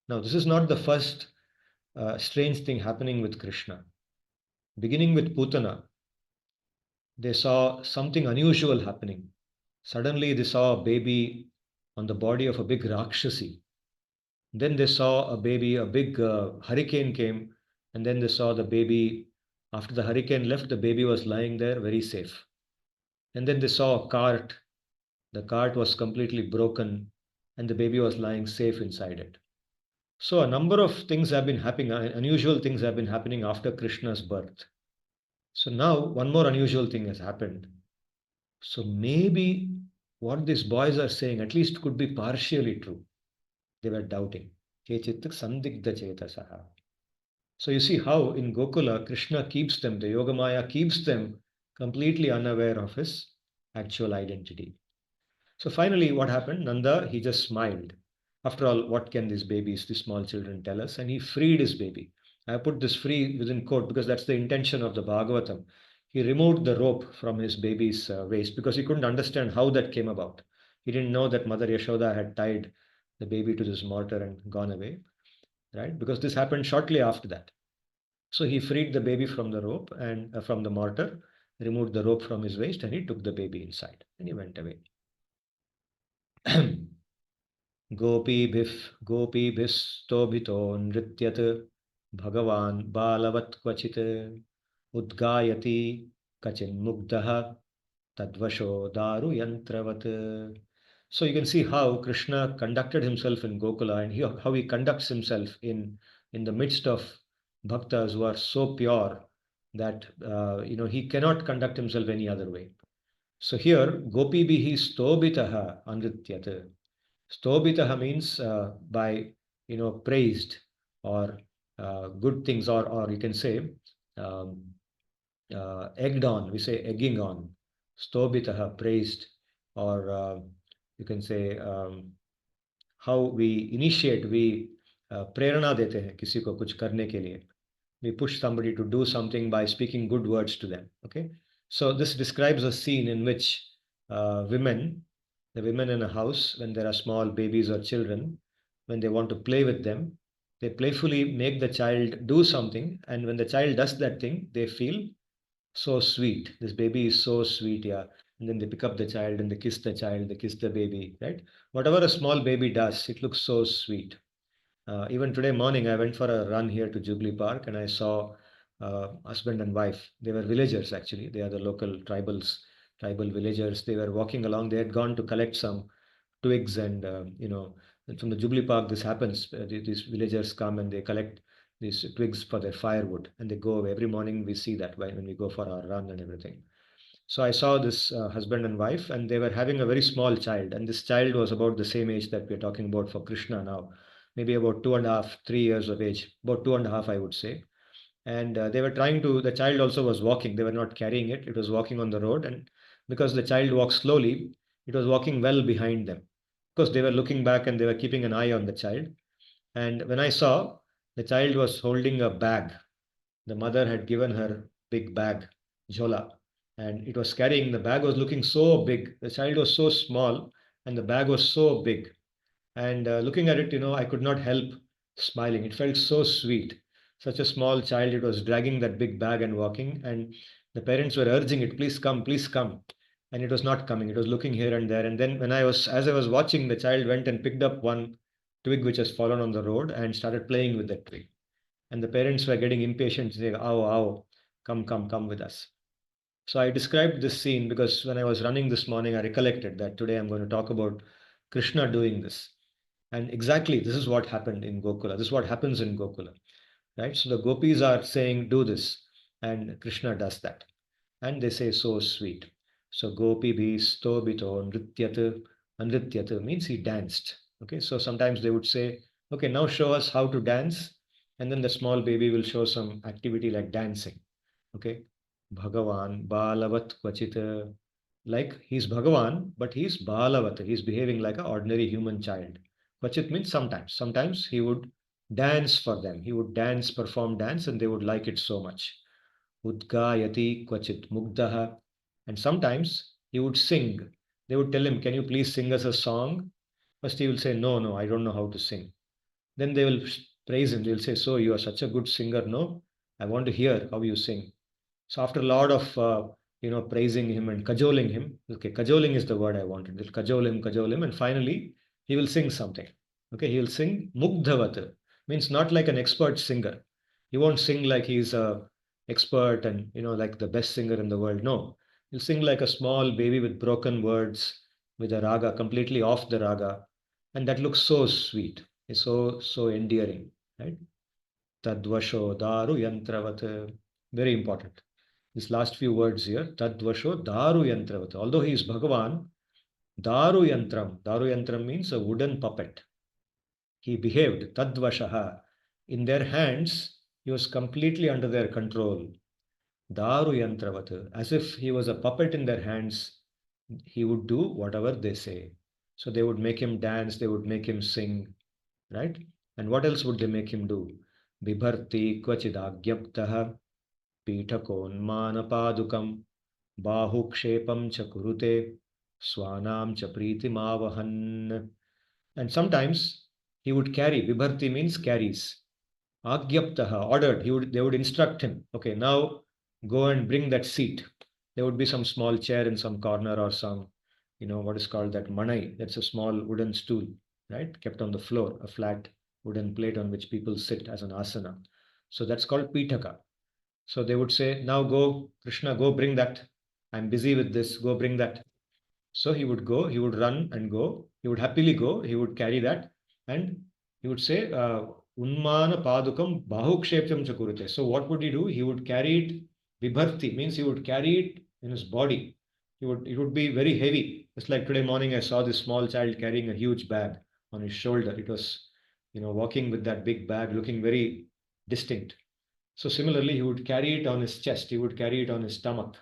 S1: Now, this is not the first strange thing happening with Krishna. Beginning with Putana, they saw something unusual happening. Suddenly, they saw a baby on the body of a big Rakshasi. Then they saw a baby, a big hurricane came, and then they saw the baby. After the hurricane left, the baby was lying there very safe. And then they saw a cart. The cart was completely broken, and the baby was lying safe inside it. So a number of things have been happening, unusual things have been happening after Krishna's birth. So now one more unusual thing has happened. So maybe what these boys are saying at least could be partially true. They were doubting. Kechit sandigdha chetasaha. So you see how in Gokula, Krishna keeps them, the Yogamaya keeps them completely unaware of his actual identity. So finally, what happened? Nanda, he just smiled. After all, what can these babies, these small children tell us? And he freed his baby. I put this free within quote because that's the intention of the Bhagavatam. He removed the rope from his baby's waist because he couldn't understand how that came about. He didn't know that Mother Yashoda had tied the baby to this mortar and gone away, right? Because this happened shortly after that. So he freed the baby from the rope and from the mortar, removed the rope from his waist, and he took the baby inside and he went away. गोपीभिः गोपीभिस्तोभितो नृत्यत् भगवान् बालवत् क्वचित् उद्गायति कचिन्मुग्धः तद्वशो दारुयन्त्रवत्. So you can see how Krishna conducted himself in Gokula and how he conducts himself in the midst of bhaktas who are so pure that he cannot conduct himself any other way. So here gopibihi stobitaha anrityat. Stobitaha means by praised or good things, or you can say um, egged on. We say egging on. Stobitaha, praised, or you can say how we initiate, we प्रेरणा देते हैं किसी को कुछ करने के लिए. We push somebody to do something by speaking good words to them. Okay, so this describes a scene in which the women in a house, when there are small babies or children, when they want to play with them, they playfully make the child do something, and when the child does that thing, they feel so sweet. This baby is so sweet, yeah. And then they pick up the child and they kiss the child, they kiss the baby, right? Whatever a small baby does, it looks so sweet. Even today morning, I went for a run here to Jubilee Park and I saw husband and wife. They were villagers actually. They are the local tribal villagers. They were walking along. They had gone to collect some twigs and from the Jubilee Park, this happens. These villagers come and they collect these twigs for their firewood, and they go away. Every morning we see that when we go for our run and everything. So I saw this husband and wife, and they were having a very small child, and this child was about the same age that we're talking about for Krishna now, maybe about 2.5, 3 years of age, about 2.5, I would say. And they were trying to. The child also was walking. They were not carrying it. It was walking on the road, and because the child walks slowly, it was walking well behind them. Because they were looking back and they were keeping an eye on the child. And when I saw, the child was holding a bag. The mother had given her big bag, jhola, and it was carrying. The bag was looking so big. The child was so small, and the bag was so big. And looking at it, I could not help smiling. It felt so sweet. Such a small child, it was dragging that big bag and walking, and the parents were urging it, please come, please come. And it was not coming. It was looking here and there. And then as I was watching, the child went and picked up one twig which has fallen on the road and started playing with that twig. And the parents were getting impatient, saying, "Ow, ow, come, come, come with us." So I described this scene because when I was running this morning, I recollected that today I'm going to talk about Krishna doing this. And exactly this is what happened in Gokula. This is what happens in Gokula, right? So the gopis are saying, do this, and Krishna does that. And they say, so sweet. So gopi bhi stobito nrityat. Nrityat means he danced. Okay, so sometimes they would say, okay, now show us how to dance. And then the small baby will show some activity like dancing. Okay, Bhagavan, Balavat Kvachita. Like he's Bhagavan, but he's Balavat. He's behaving like an ordinary human child. Kvachit means sometimes. Sometimes he would dance for them. He would dance, perform dance, and they would like it so much. Udgayati Kvachit Mugdaha. And sometimes he would sing. They would tell him, can you please sing us a song? First he will say, no, no, I don't know how to sing. Then they will praise him. They will say, so you are such a good singer. No, I want to hear how you sing. So after a lot of praising him and cajoling him, okay, cajoling is the word I wanted. They'll cajole him, and finally he will sing something. Okay, he will sing Mugdhavat, means not like an expert singer. He won't sing like he's a expert and like the best singer in the world. No, he'll sing like a small baby with broken words, with a raga completely off the raga, and that looks so sweet. It's so endearing, right? Tadvasho daru yantravat. Very important. These last few words here, Tadvasho Daru Yantravat. Although he is Bhagavan, Daru Yantram. Daru Yantram means a wooden puppet. He behaved, Tadvashaha. In their hands, he was completely under their control. Daru Yantravat. As if he was a puppet in their hands, he would do whatever they say. So they would make him dance, they would make him sing, right? And what else would they make him do? Bibharti Kvachidagyaptaha Pitakonmanapadukam Bahukshepam cha kurute Swanam cha pritimavahan. And sometimes he would carry, Vibharti means carries. Agyaptaha, ordered, they would instruct him, okay, now go and bring that seat. There would be some small chair in some corner or some, what is called that manai. That's a small wooden stool, right? Kept on the floor, a flat wooden plate on which people sit as an asana. So that's called pitaka. So they would say, now go, Krishna, go bring that. I'm busy with this, go bring that. So he would go, he would run and go, he would happily go, he would carry that, and he would say, Unmana Padukam Bahuksheptam Chakurute. So what would he do? He would carry it, Vibharti, means he would carry it in his body. It would be very heavy. Just like today morning, I saw this small child carrying a huge bag on his shoulder. It was, walking with that big bag, looking very distinct. So similarly, he would carry it on his chest, he would carry it on his stomach,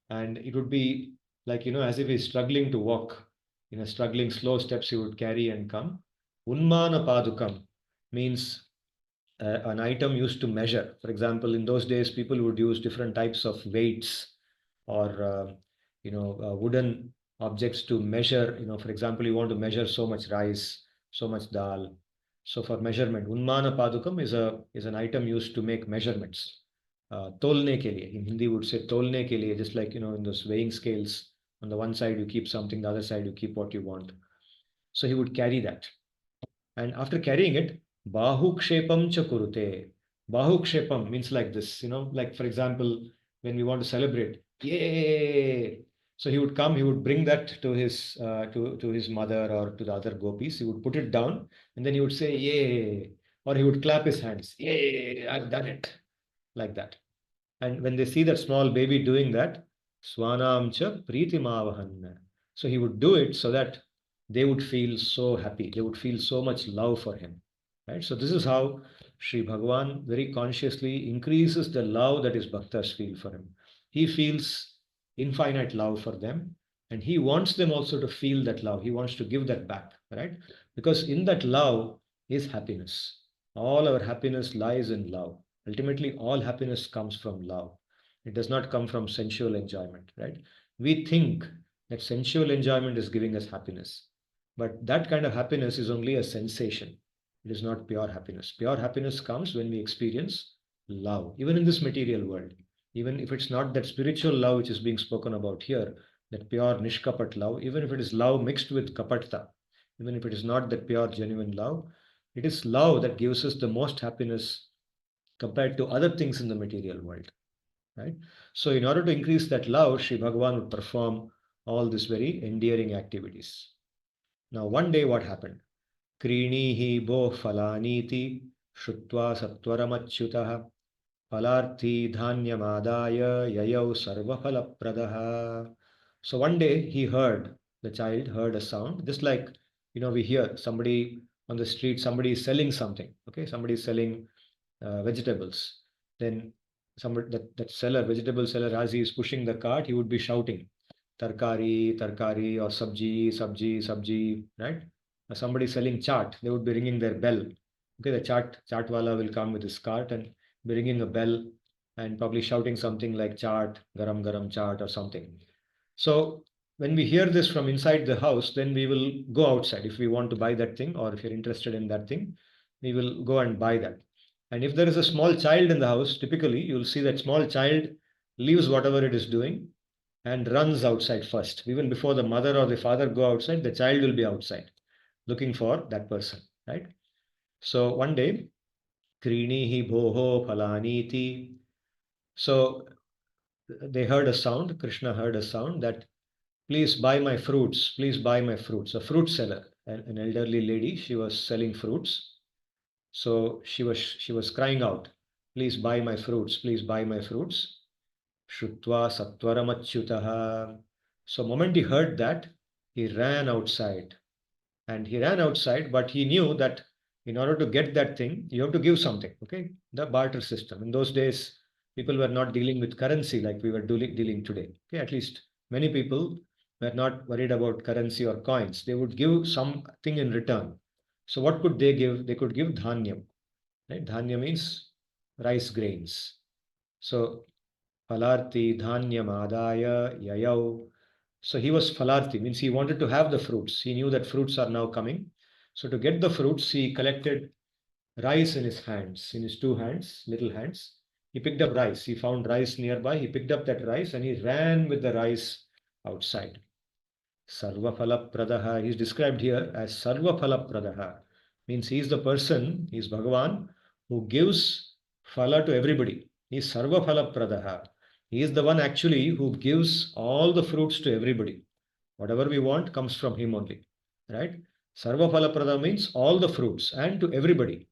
S1: and it would be like, as if he's struggling to walk. Struggling slow steps he would carry and come. Unmana Padukam means an item used to measure. For example, in those days, people would use different types of weights or, wooden objects to measure. For example, you want to measure so much rice, so much dal. So for measurement, Unmana Padukam is an item used to make measurements. तोलने के लिए, in Hindi would say तोलने के लिए, just like in those weighing scales, on the one side you keep something, the other side you keep what you want. So he would carry that, and after carrying it, bahukshepam cha kurute. Bahukshepam means like this, like for example, when we want to celebrate, yay. So he would come, he would bring that to his mother or to the other gopis. He would put it down, and then he would say, yay. or he would clap his hands. Yay, I've done it. Like that. And when they see that small baby doing that, Swanam cha Preetimavahan. So he would do it so that they would feel so happy. They would feel so much love for him. Right? So this is how Sri Bhagavan very consciously increases the love that his bhaktas feel for him. He feels infinite love for them, and he wants them also to feel that love. He wants to give that back, right? Because in that love is happiness. All our happiness lies in love. Ultimately, all happiness comes from love. It does not come from sensual enjoyment, right? We think that sensual enjoyment is giving us happiness, but that kind of happiness is only a sensation. It is not pure happiness. Pure happiness comes when we experience love, even in this material world. Even if it's not that spiritual love which is being spoken about here, that pure nishkapat love, even if it is love mixed with kapatta, even if it is not that pure genuine love, it is love that gives us the most happiness compared to other things in the material world, right? So in order to increase that love, Sri Bhagavan would perform all these very endearing activities. Now one day what happened? Krinihi bo phalaniti shrutva sattvaramachyutah phalarthi dhanyamadaya yayau sarvaphalapradah. So one day the child heard a sound, just like, we hear somebody on the street, somebody is selling something, okay? Somebody is selling vegetables. Then that seller, vegetable seller, as he is pushing the cart, he would be shouting, Tarkari, Tarkari, or Sabji, Sabji, Sabji, right? Somebody selling chaat, they would be ringing their bell. Okay, the chaat wala will come with his cart and be ringing a bell and probably shouting something like chaat, garam garam chaat or something. So when we hear this from inside the house, then we will go outside. If we want to buy that thing, or if you're interested in that thing, we will go and buy that. And if there is a small child in the house, typically you'll see that small child leaves whatever it is doing and runs outside first. Even before the mother or the father go outside, the child will be outside looking for that person, right? So one day, Krinihi bhoho phalaniti. So they heard a sound, Krishna heard a sound that please buy my fruits, please buy my fruits. A fruit seller, an elderly lady, she was selling fruits. So she was crying out, please buy my fruits, please buy my fruits. Shrutva sattvaramachyutah. So moment he heard that, he ran outside. And he ran outside, but he knew that in order to get that thing, you have to give something. Okay, the barter system. In those days, people were not dealing with currency like we were dealing today. Okay, at least many people were not worried about currency or coins. They would give something in return. So what could they give? They could give dhanyam. Right? Dhanya means rice grains. So Phalarti dhanyam adaya yayau. So he was Phalarti, means he wanted to have the fruits. He knew that fruits are now coming. So to get the fruits, he collected rice in his hands, in his two hands, little hands. He picked up rice. He found rice nearby. He picked up that rice and he ran with the rice outside. Sarvaphala Pradaha. He is described here as Sarvaphala Pradaha. Means he is the person, he is Bhagavan, who gives phala to everybody. He is Sarvaphala Pradaha. He is the one actually who gives all the fruits to everybody. Whatever we want comes from him only. Right? Sarvaphala Prada means all the fruits and to everybody.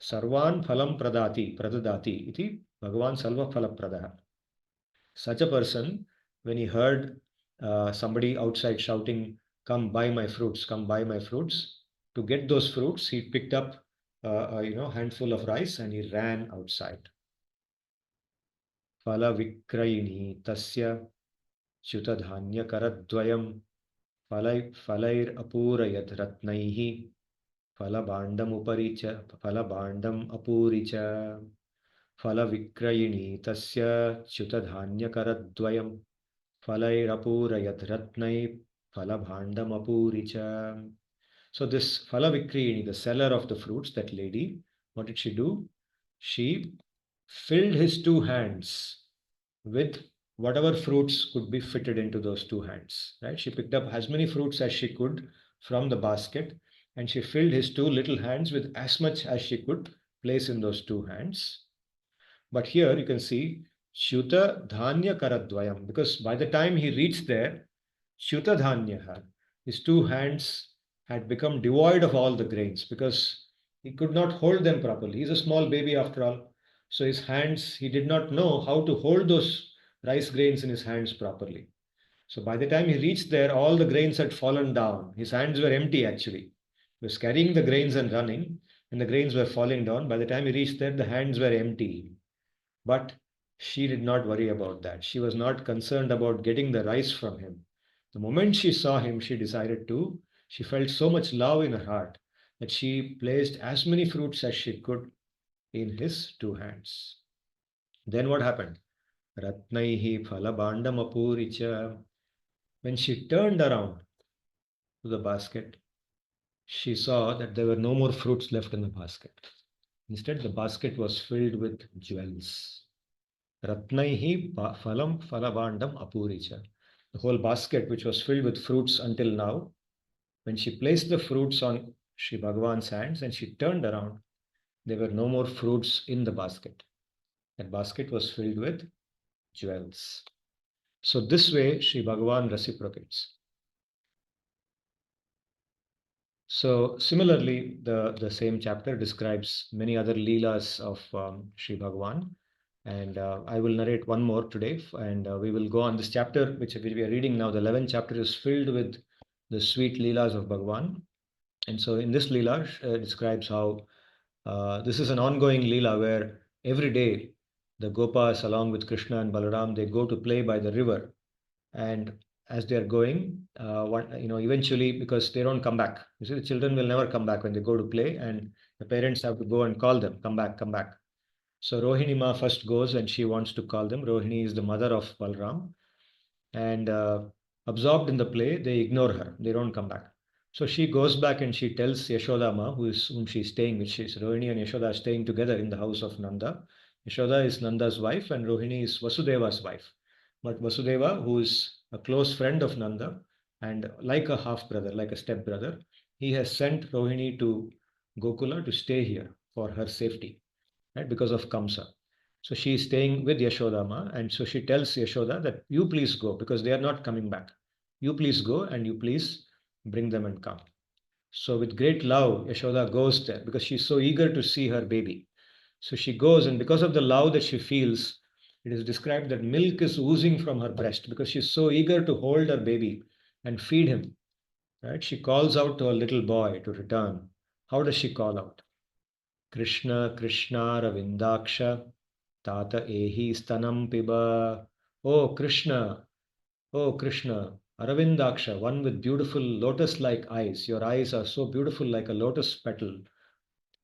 S1: Sarvan phalam pradati, iti Bhagavan Sarvaphala Pradaha. Such a person, when he heard somebody outside shouting, come buy my fruits, come buy my fruits, to get those fruits, he picked up a handful of rice and he ran outside. Phala vikrayini tasya chutadhanya karadvayam phalair apurayad ratnaihi phalabandam uparicha phalabandam apuricha. Phalavikrayini tasya chutadhanyakaradvayam phalairapurayat ratnai phalabhandamapuricha. So this Phalavikriyini, the seller of the fruits, that lady, what did she do? She filled his two hands with whatever fruits could be fitted into those two hands. Right? She picked up as many fruits as she could from the basket, and she filled his two little hands with as much as she could place in those two hands. But here you can see Shuta Dhanya Karadvayam, because by the time he reached there, Shuta Dhanya, his two hands had become devoid of all the grains, because He could not hold them properly. He's a small baby after all. So his hands, he did not know how to hold those rice grains in his hands properly. So by the time he reached there, all the grains had fallen down. His hands were empty actually. He was carrying the grains and running, and the grains were falling down. By the time he reached there, the hands were empty. But she did not worry about that. She was not concerned about getting the rice from him. The moment she saw him, she felt so much love in her heart that she placed as many fruits as she could in his two hands. Then what happened? Ratnaihi phalabandam apuricha. When she turned around to the basket, she saw that there were no more fruits left in the basket. Instead, the basket was filled with jewels. Ratnaihi phalam phalabandam apuricha. The whole basket, which was filled with fruits until now, when she placed the fruits on Sri Bhagavan's hands and she turned around, there were no more fruits in the basket. That basket was filled with jewels. So this way, Sri Bhagavan reciprocates. So similarly, the same chapter describes many other leelas of Sri Bhagavan. And I will narrate one more today, and we will go on this chapter, which we are reading now. The 11th chapter is filled with the sweet leelas of Bhagavan. And so in this leela, describes how this is an ongoing leela where every day the gopas, along with Krishna and Balaram, they go to play by the river. And as they are going, eventually, because they don't come back, you see, the children will never come back when they go to play, and the parents have to go and call them, come back, come back. So Rohini Ma first goes and she wants to call them. Rohini is the mother of Balram, and absorbed in the play, they ignore her. They don't come back. So she goes back and she tells Yashoda Ma, whom she's staying with. She's Rohini and Yashoda are staying together in the house of Nanda. Yashoda is Nanda's wife, and Rohini is Vasudeva's wife. But Vasudeva, who is a close friend of Nanda and like a half brother, like a step brother, he has sent Rohini to Gokula to stay here for her safety, right? Because of Kamsa. So she is staying with Yashodama, and so she tells Yashoda that you please go because they are not coming back. You please go and you please bring them and come. So with great love, Yashoda goes there because she's so eager to see her baby. So she goes, and because of the love that she feels, it is described that milk is oozing from her breast because she's so eager to hold her baby and feed him. Right? She calls out to her little boy to return. How does she call out? Krishna, Krishna, Ravindaksha, Tata Ehi Stanam Piba. Oh Krishna, oh Krishna, Aravindaksha, one with beautiful lotus like eyes. Your eyes are so beautiful like a lotus petal.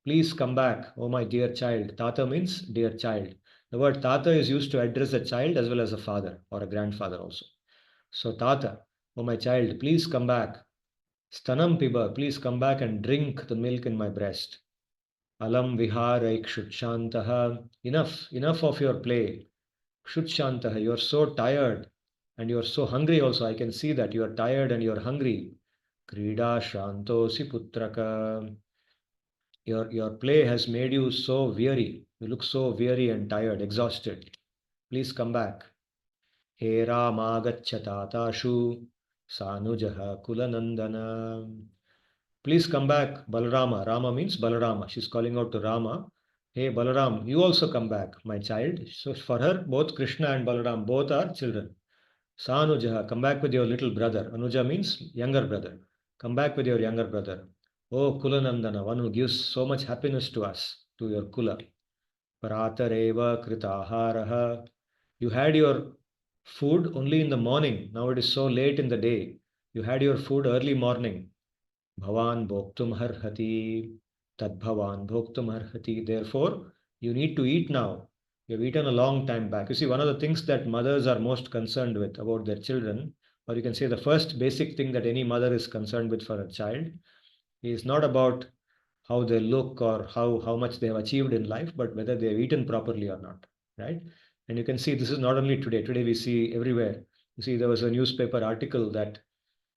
S1: Please come back, oh my dear child. Tata means dear child. The word Tata is used to address a child as well as a father or a grandfather also. So Tata, oh my child, please come back. Stanam Piba, please come back and drink the milk in my breast. Alam Viharaik Shudshantaha. Enough, enough of your play. Shudshantaha, you are so tired and you are so hungry also. I can see that you are tired and you are hungry. Krida Shantosi Putraka. Your play has made you so weary. You look so weary and tired, exhausted. Please come back. He Ramagacchatatashu Sanujaha Kulanandana. Please come back, Balarama. Rama means Balarama. She's calling out to Rama. Hey, Balaram, you also come back, my child. So for her, both Krishna and Balaram, both are children. Sanujaha, come back with your little brother. Anuja means younger brother. Come back with your younger brother. Oh, Kulanandana, one who gives so much happiness to us, to your Kula. Pratareva Kritaharaha. You had your food only in the morning. Now it is so late in the day. You had your food early morning. Bhavan bhoktum harhati. Tad bhavan bhoktum harhati. Therefore, you need to eat now. You have eaten a long time back. You see, one of the things that mothers are most concerned with about their children, or you can say the first basic thing that any mother is concerned with for a child, is not about how they look or how much they have achieved in life, but whether they have eaten properly or not, right? And you can see this is not only today. Today we see everywhere. You see, there was a newspaper article that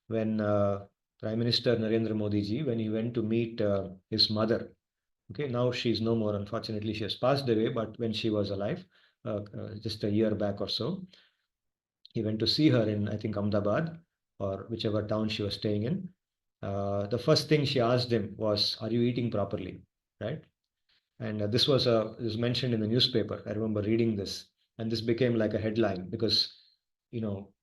S1: when Prime Minister Narendra Modi ji, when he went to meet his mother, okay, now she's no more, unfortunately, she has passed away, but when she was alive, just a year back or so, he went to see her in, I think, Ahmedabad or whichever town she was staying in. The first thing she asked him was, are you eating properly? right? And this was mentioned in the newspaper. I remember reading this, and this became like a headline because,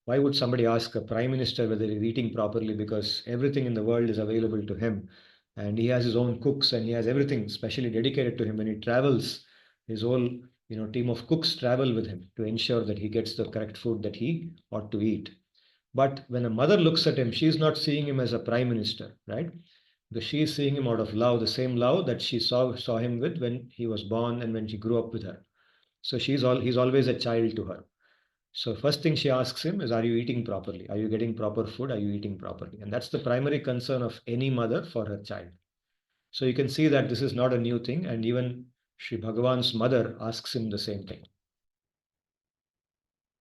S1: why would somebody ask a prime minister whether he's eating properly? Because everything in the world is available to him, and he has his own cooks, and he has everything specially dedicated to him. When he travels, his whole team of cooks travel with him to ensure that he gets the correct food that he ought to eat. But when a mother looks at him, she's not seeing him as a prime minister, right? Because she is seeing him out of love, the same love that she saw him with when he was born and when she grew up with her. So he's always a child to her. So first thing she asks him is, are you eating properly? Are you getting proper food? Are you eating properly? And that's the primary concern of any mother for her child. So you can see that this is not a new thing, and even Sri Bhagavan's mother asks him the same thing.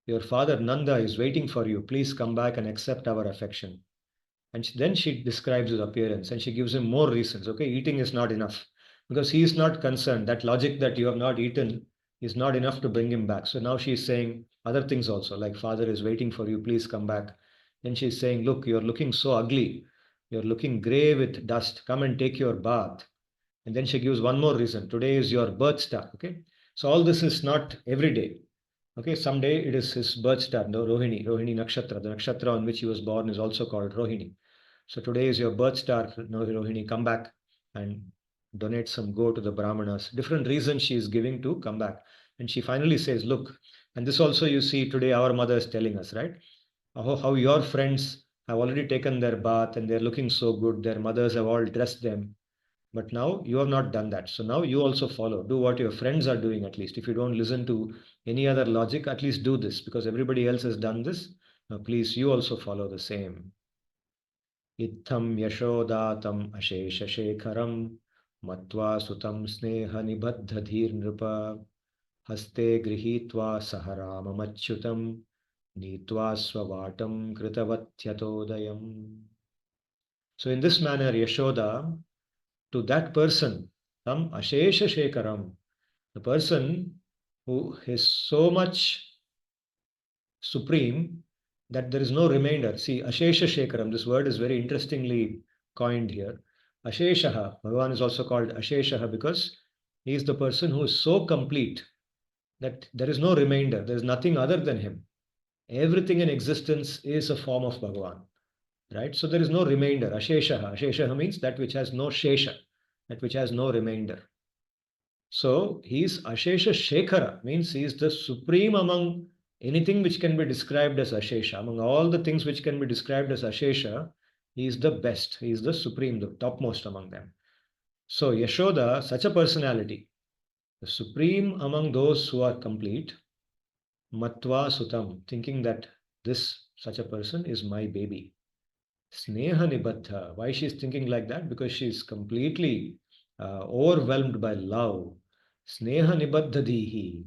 S1: Your father Nanda is waiting for you. Please come back and accept our affection. And then she describes his appearance and she gives him more reasons. Okay, eating is not enough because he is not concerned. That logic that you have not eaten is not enough to bring him back. So now she is saying other things also, like father is waiting for you, please come back. Then she's saying, look, you're looking so ugly. You're looking gray with dust. Come and take your bath. And then she gives one more reason. Today is your birth star. Okay. So all this is not every day. Okay, someday it is his birth star, no, Rohini Nakshatra. The nakshatra on which he was born is also called Rohini. So today is your birth star, no, Rohini, come back and donate some go to the Brahmanas. Different reasons she is giving to come back. And she finally says, look, and this also you see today our mother is telling us, right? How your friends have already taken their bath and they're looking so good. Their mothers have all dressed them. But now you have not done that. So now you also follow. Do what your friends are doing at least. If you don't listen to any other logic, at least do this because everybody else has done this. Now please, you also follow the same. Itham yashodatam ashesha shekharam matva sutam sneha nibaddhadhir nrupa haste grihitva saharama machyutam nitva swavatam kritavathyatodayam. So in this manner, Yashoda, to that person, tam ashesha shekaram, the person who is so much supreme that there is no remainder. See, ashesha shekaram, this word is very interestingly coined here. Asheshaha, Bhagavan is also called Asheshaha because he is the person who is so complete that there is no remainder, there is nothing other than him. Everything in existence is a form of Bhagavan, right? So there is no remainder. Asheshaha. Asheshaha means that which has no shesha, that which has no remainder. So he is Ashesha Shekhara, means he is the supreme among anything which can be described as Ashesha. Among all the things which can be described as Ashesha, he is the best, he is the supreme, the topmost among them. So Yashoda, such a personality, the supreme among those who are complete, Matva Sutam, thinking that this such a person is my baby. Sneha Nibaddha. Why she's thinking like that? Because she's completely overwhelmed by love. Sneha Nibaddhadihi.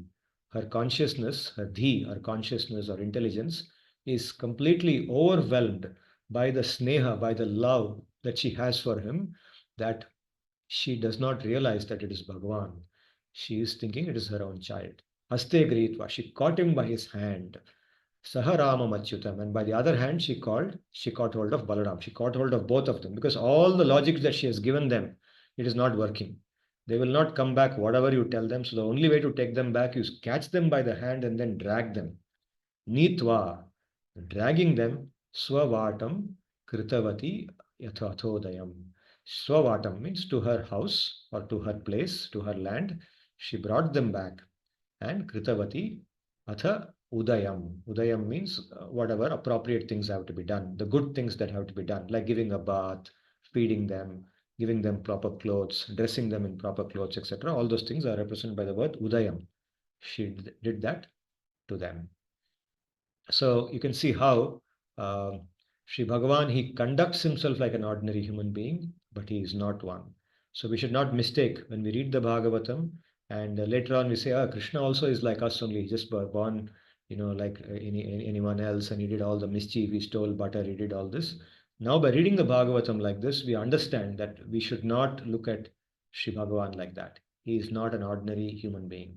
S1: Her consciousness, her dhi, her consciousness or intelligence is completely overwhelmed by the sneha, by the love that she has for him, that she does not realize that it is Bhagavan. She is thinking it is her own child. Haste Gritva. She caught him by his hand. Saharama Machyutam. And by the other hand, she caught hold of Balaram. She caught hold of both of them because all the logic that she has given them, it is not working. They will not come back whatever you tell them. So the only way to take them back is catch them by the hand and then drag them. Nitva, dragging them, Swavatam Kritavati Yathathodayam. Swavatam means to her house or to her place, to her land. She brought them back. And Kritavati Atha Udayam. Udayam means whatever appropriate things have to be done, the good things that have to be done, like giving a bath, feeding them, giving them proper clothes, dressing them in proper clothes, etc. All those things are represented by the word Udayam. She did that to them. So you can see how Sri Bhagavan, he conducts himself like an ordinary human being, but he is not one. So we should not mistake when we read the Bhagavatam and later on we say, ah, Krishna also is like us only, he just born, like anyone else, and he did all the mischief, he stole butter, he did all this. Now by reading the Bhagavatam like this, we understand that we should not look at Sri Bhagavan like that. He is not an ordinary human being.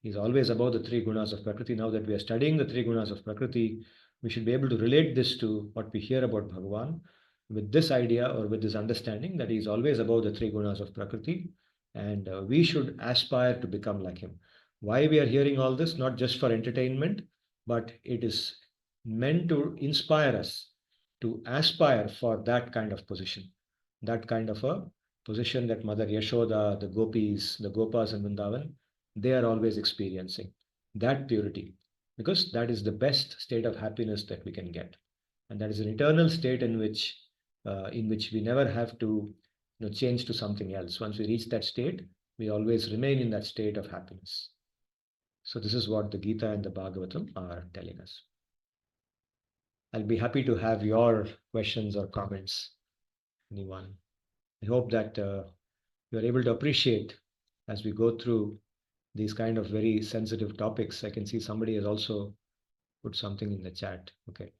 S1: He's always above the three gunas of Prakriti. Now that we are studying the three gunas of Prakriti, we should be able to relate this to what we hear about Bhagavan with this idea or with this understanding that he is always above the three gunas of Prakriti And we should aspire to become like him. Why we are hearing all this? Not just for entertainment, but it is meant to inspire us to aspire for that kind of position, that kind of a position that Mother Yashoda, the gopis, the gopas in Vrindavan, they are always experiencing that purity, because that is the best state of happiness that we can get, and that is an eternal state in which we never have to change to something else. Once we reach that state, we always remain in that state of happiness. So this is what the Gita and the Bhagavatam are telling us. I'll be happy to have your questions or comments. Anyone? I hope that you are able to appreciate as we go through these kind of very sensitive topics. I can see somebody has also put something in the chat. Okay.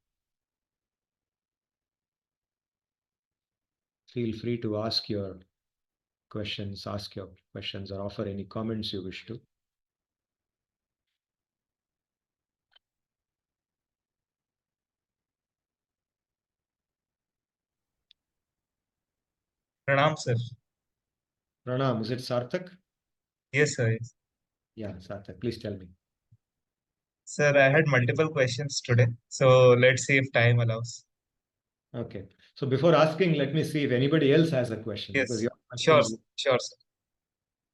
S1: Feel free to ask your questions, or offer any comments you wish to.
S2: Pranam, sir.
S1: Pranam, is it Sarthak?
S2: Yes, sir. Yes.
S1: Yeah, Sarthak, please tell me.
S2: Sir, I had multiple questions today, so let's see if time allows.
S1: Okay. So before asking, let me see if anybody else has a question, because
S2: Yes,
S1: your
S2: sure,
S1: questions
S2: sure, sir.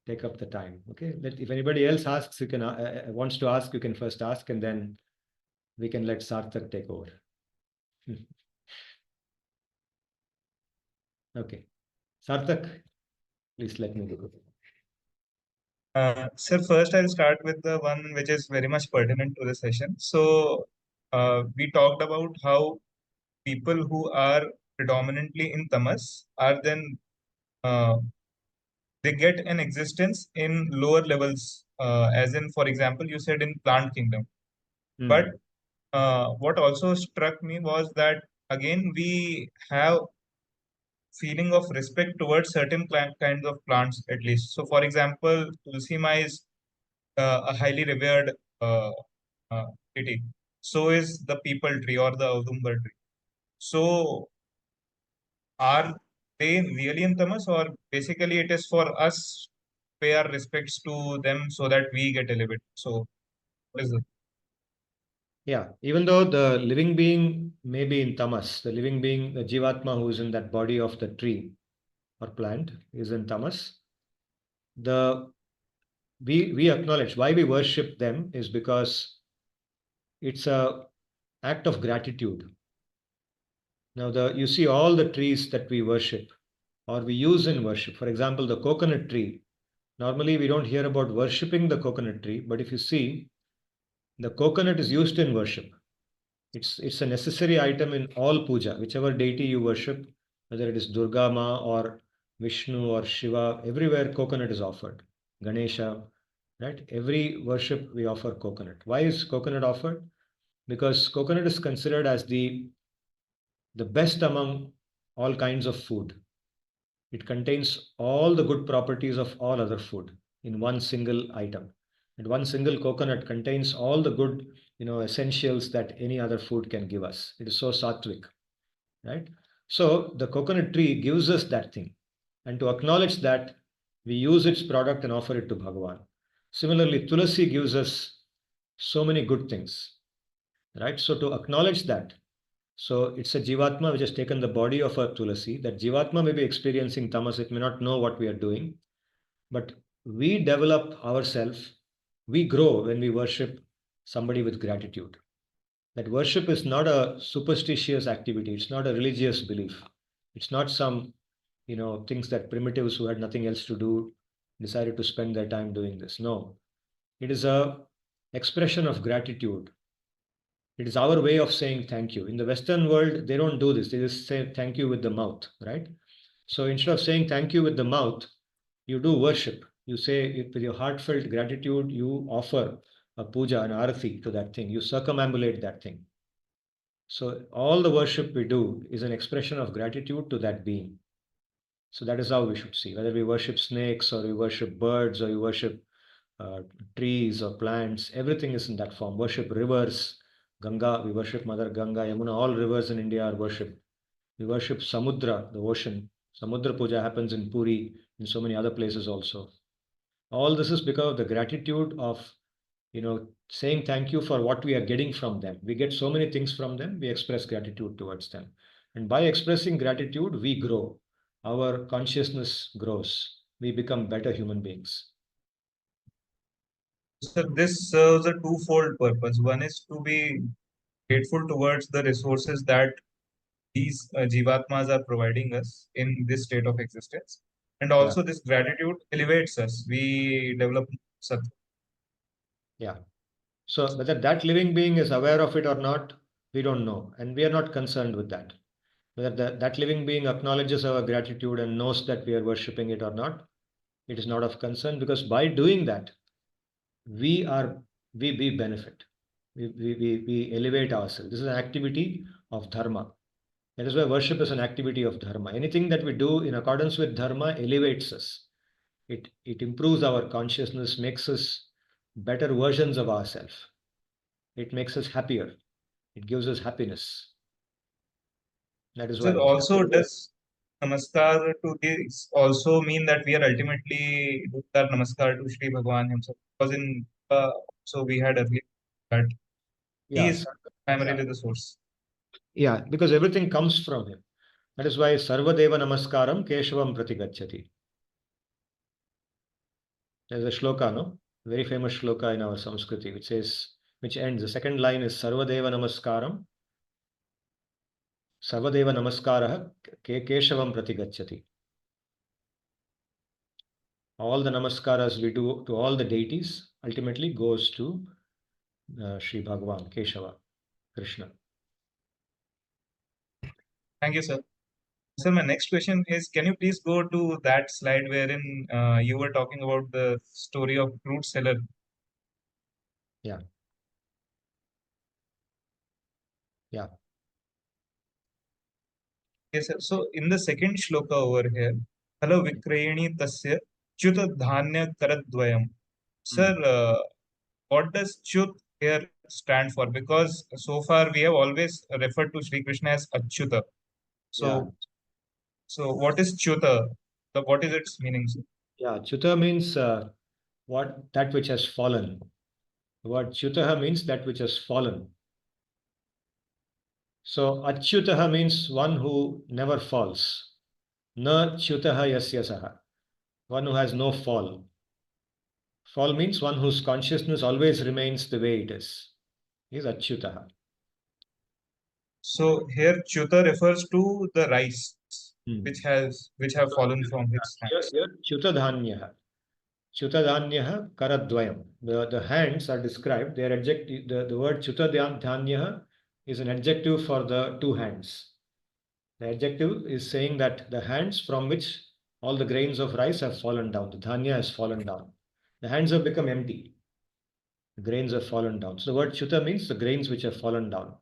S1: take up the time. Okay. If anybody else asks, you can wants to ask, you can first ask, and then we can let Sarthak take over. Okay. Sarthak, please let me go.
S2: Sir, first I'll start with the one which is very much pertinent to the session. So, we talked about how people who are predominantly in tamas are then uh, they get an existence in lower levels, as in, for example, you said in plant kingdom. But what also struck me was that again we have feeling of respect towards certain kinds of plants at least. So, for example, Tulsi Ma is a highly revered uh, uh, deity. So is the peepal tree or the Audumbar tree. So, are they really in tamas, or basically it is for us pay our respects to them so that we get elevated? So, what is it?
S1: Yeah, even though the living being may be in tamas, the living being, the jivatma who is in that body of the tree or plant is in tamas, the we acknowledge why we worship them is because it's a act of gratitude. Now you see all the trees that we worship or we use in worship. For example, the coconut tree. Normally we don't hear about worshipping the coconut tree, but if you see, the coconut is used in worship. It's a necessary item in all puja, whichever deity you worship, whether it is Durga Ma or Vishnu or Shiva, everywhere coconut is offered. Ganesha, right? Every worship we offer coconut. Why is coconut offered? Because coconut is considered as the best among all kinds of food. It contains all the good properties of all other food in one single item. And one single coconut contains all the good, essentials that any other food can give us. It is so sattvic, right? So the coconut tree gives us that thing. And to acknowledge that, we use its product and offer it to Bhagavan. Similarly, Tulasi gives us so many good things, right? So to acknowledge that, so it's a Jivatma which has taken the body of a Tulasi. That Jivatma may be experiencing tamas, it may not know what we are doing, but we develop ourselves, we grow when we worship somebody with gratitude. That worship is not a superstitious activity, it's not a religious belief. It's not some, things that primitives who had nothing else to do decided to spend their time doing this. No, it is a expression of gratitude. It is our way of saying thank you. In the Western world, they don't do this. They just say thank you with the mouth, right? So instead of saying thank you with the mouth, you do worship. You say it with your heartfelt gratitude, you offer a puja, an arati to that thing. You circumambulate that thing. So all the worship we do is an expression of gratitude to that being. So that is how we should see. Whether we worship snakes or we worship birds or we worship uh, trees or plants, everything is in that form. Worship rivers, Ganga, we worship Mother Ganga, Yamuna, all rivers in India are worshipped. We worship Samudra, the ocean. Samudra Puja happens in Puri, in so many other places also. All this is because of the gratitude of, saying thank you for what we are getting from them. We get so many things from them, we express gratitude towards them. And by expressing gratitude, we grow. Our consciousness grows. We become better human beings.
S2: So this serves a twofold purpose. One is to be grateful towards the resources that these jivatmas are providing us in this state of existence. And
S1: Yeah,
S2: also, this gratitude elevates us. We develop sat.
S1: yeah. So whether that living being is aware of it or not, we don't know. And we are not concerned with that. Whether that living being acknowledges our gratitude and knows that we are worshipping it or not, it is not of concern, because by doing that, we are we benefit. We elevate ourselves. This is an activity of dharma. That is why worship is an activity of dharma. Anything that we do in accordance with dharma elevates us. It improves our consciousness, makes us better versions of ourselves. It makes us happier. It gives us happiness. That is why
S2: So
S1: worship.
S2: also, does namaskar to this also mean that we are ultimately doing our namaskar to Sri Bhagavan himself? Because in so we had earlier that he
S1: Yeah,
S2: is primarily the source.
S1: yeah, because everything comes from him. That is why Sarvadeva Namaskaram Keshavam Pratigacchati. There's a shloka, no? Very famous shloka in our Sanskriti, which ends, the second line is Sarvadeva Namaskaram, Sarvadeva Namaskaraha Keshavam Pratigacchati. All the namaskaras we do to all the deities ultimately goes to Sri Bhagavan, Keshava, Krishna.
S2: Thank you, sir. Sir, my next question is, can you please go to that slide wherein you were talking about the story of fruit seller?
S1: Yeah, yeah.
S2: Yes, sir. So in the second shloka over here, hello Vikrayani Tasya Chuta Dhanya Karadvayam. Sir,
S1: Mm.
S2: what does Chut here stand for? Because so far we have always referred to Sri Krishna as Achyuta.
S1: Yeah,
S2: So what is Chuta? What is its meaning, sir?
S1: yeah. Chuta means what that which has fallen. The word Chutaha means that which has fallen. So Achyutaha means one who never falls. Na Chutaha Yasya Saha. One who has no fall. Fall means one whose consciousness always remains the way it is. He is Achyutaha.
S2: So here Chuta refers to the rice
S1: Hmm.
S2: which have fallen from his
S1: Here,
S2: hands.
S1: here Chutadhanyaha. Chutadhanyaha Karadvayam. The hands are described. They are adjective. The word Chutadhanyaha is an adjective for the two hands. The adjective is saying that the hands from which all the grains of rice have fallen down, the dhanya has fallen down. The hands have become empty. The grains have fallen down. So the word chuta means the grains which have fallen down.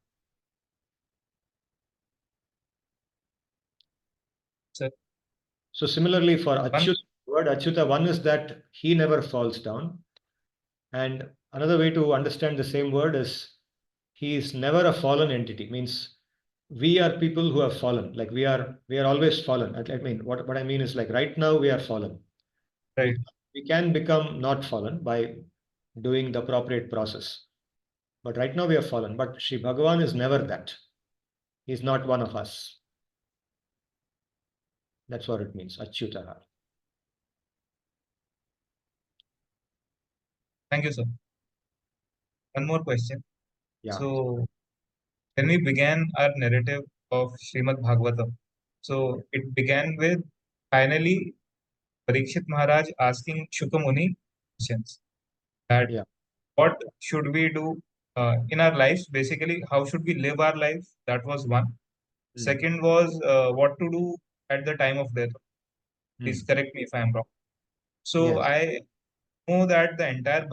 S2: So
S1: So similarly for
S2: one
S1: achyut, word achyuta, one is that he never falls down. And another way to understand the same word is he is never a fallen entity. Means we are people who have fallen. Like we are always fallen. I mean, what I mean is like right now we are fallen.
S2: right.
S1: We, we can become not fallen by doing the appropriate process. But right now we have fallen. But Sri Bhagavan is never that. He is not one of us. That's what it means. Achyutaha.
S2: Thank you, sir. One more question.
S1: Yeah,
S2: So when we began our narrative of Srimad-Bhagavatam, so it began with finally Parikshit Maharaj asking Shukamuni questions that
S1: yeah.
S2: what should we do in our lives? Basically, how should we live our life? That was one.
S1: Mm,
S2: Second was what to do at the time of death. Please
S1: mm.
S2: correct me if I am wrong. So
S1: Yes.
S2: I know that the entire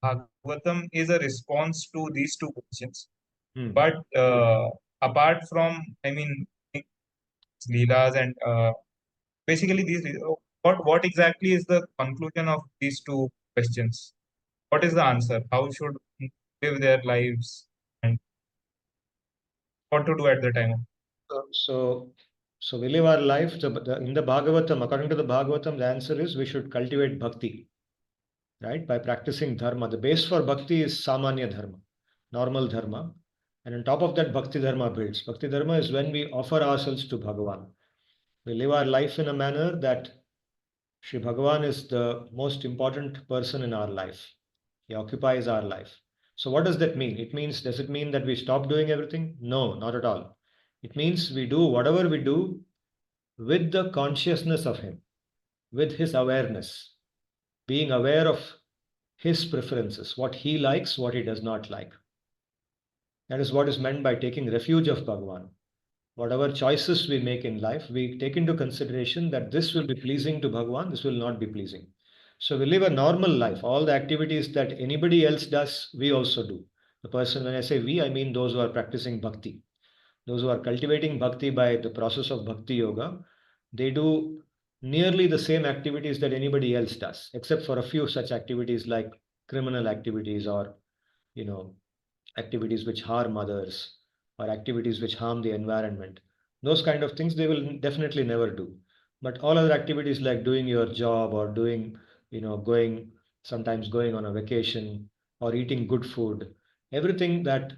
S2: Bhagavatam is a response to these two questions.
S1: Mm,
S2: But apart from, I mean, lilas and basically these, what exactly is the conclusion of these two questions? What is the answer? How should live their lives and what to do at the time?
S1: so So we live our life. In the Bhagavatam, according to the Bhagavatam, the answer is we should cultivate bhakti, right? By practicing dharma. The base for bhakti is samanya dharma, normal dharma. And on top of that, bhakti dharma builds. Bhakti dharma is when we offer ourselves to Bhagavan. We live our life in a manner that Sri Bhagavan is the most important person in our life. He occupies our life. So what does that mean? Does it mean that we stop doing everything? No, not at all. It means we do whatever we do with the consciousness of Him, with His awareness, being aware of His preferences, what He likes, what He does not like. That is what is meant by taking refuge of Bhagavan. Whatever choices we make in life, we take into consideration that this will be pleasing to Bhagavan, this will not be pleasing. So we live a normal life. All the activities that anybody else does, we also do. The person, when I say we, I mean those who are practicing bhakti. Those who are cultivating bhakti by the process of bhakti yoga, they do nearly the same activities that anybody else does, except for a few such activities like criminal activities or, you know, activities which harm others or activities which harm the environment. Those kind of things they will definitely never do. But all other activities like doing your job or doing, going sometimes going on a vacation or eating good food, everything that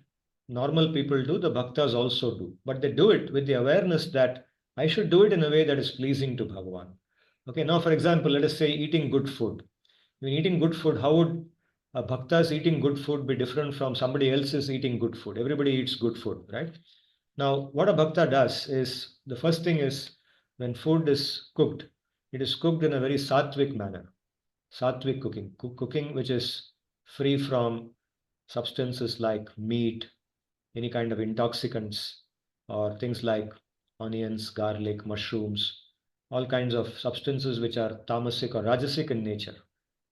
S1: normal people do, the bhaktas also do. But they do it with the awareness that I should do it in a way that is pleasing to Bhagavan. Okay, now for example, let us say eating good food. When eating good food, how would a bhakta's eating good food be different from somebody else's eating good food? Everybody eats good food, right? Now, what a bhakta does is the first thing is when food is cooked, it is cooked in a very sattvic manner. Sattvic cooking, cooking which is free from substances like meat, any kind of intoxicants, or things like onions, garlic, mushrooms, all kinds of substances which are tamasic or rajasic in nature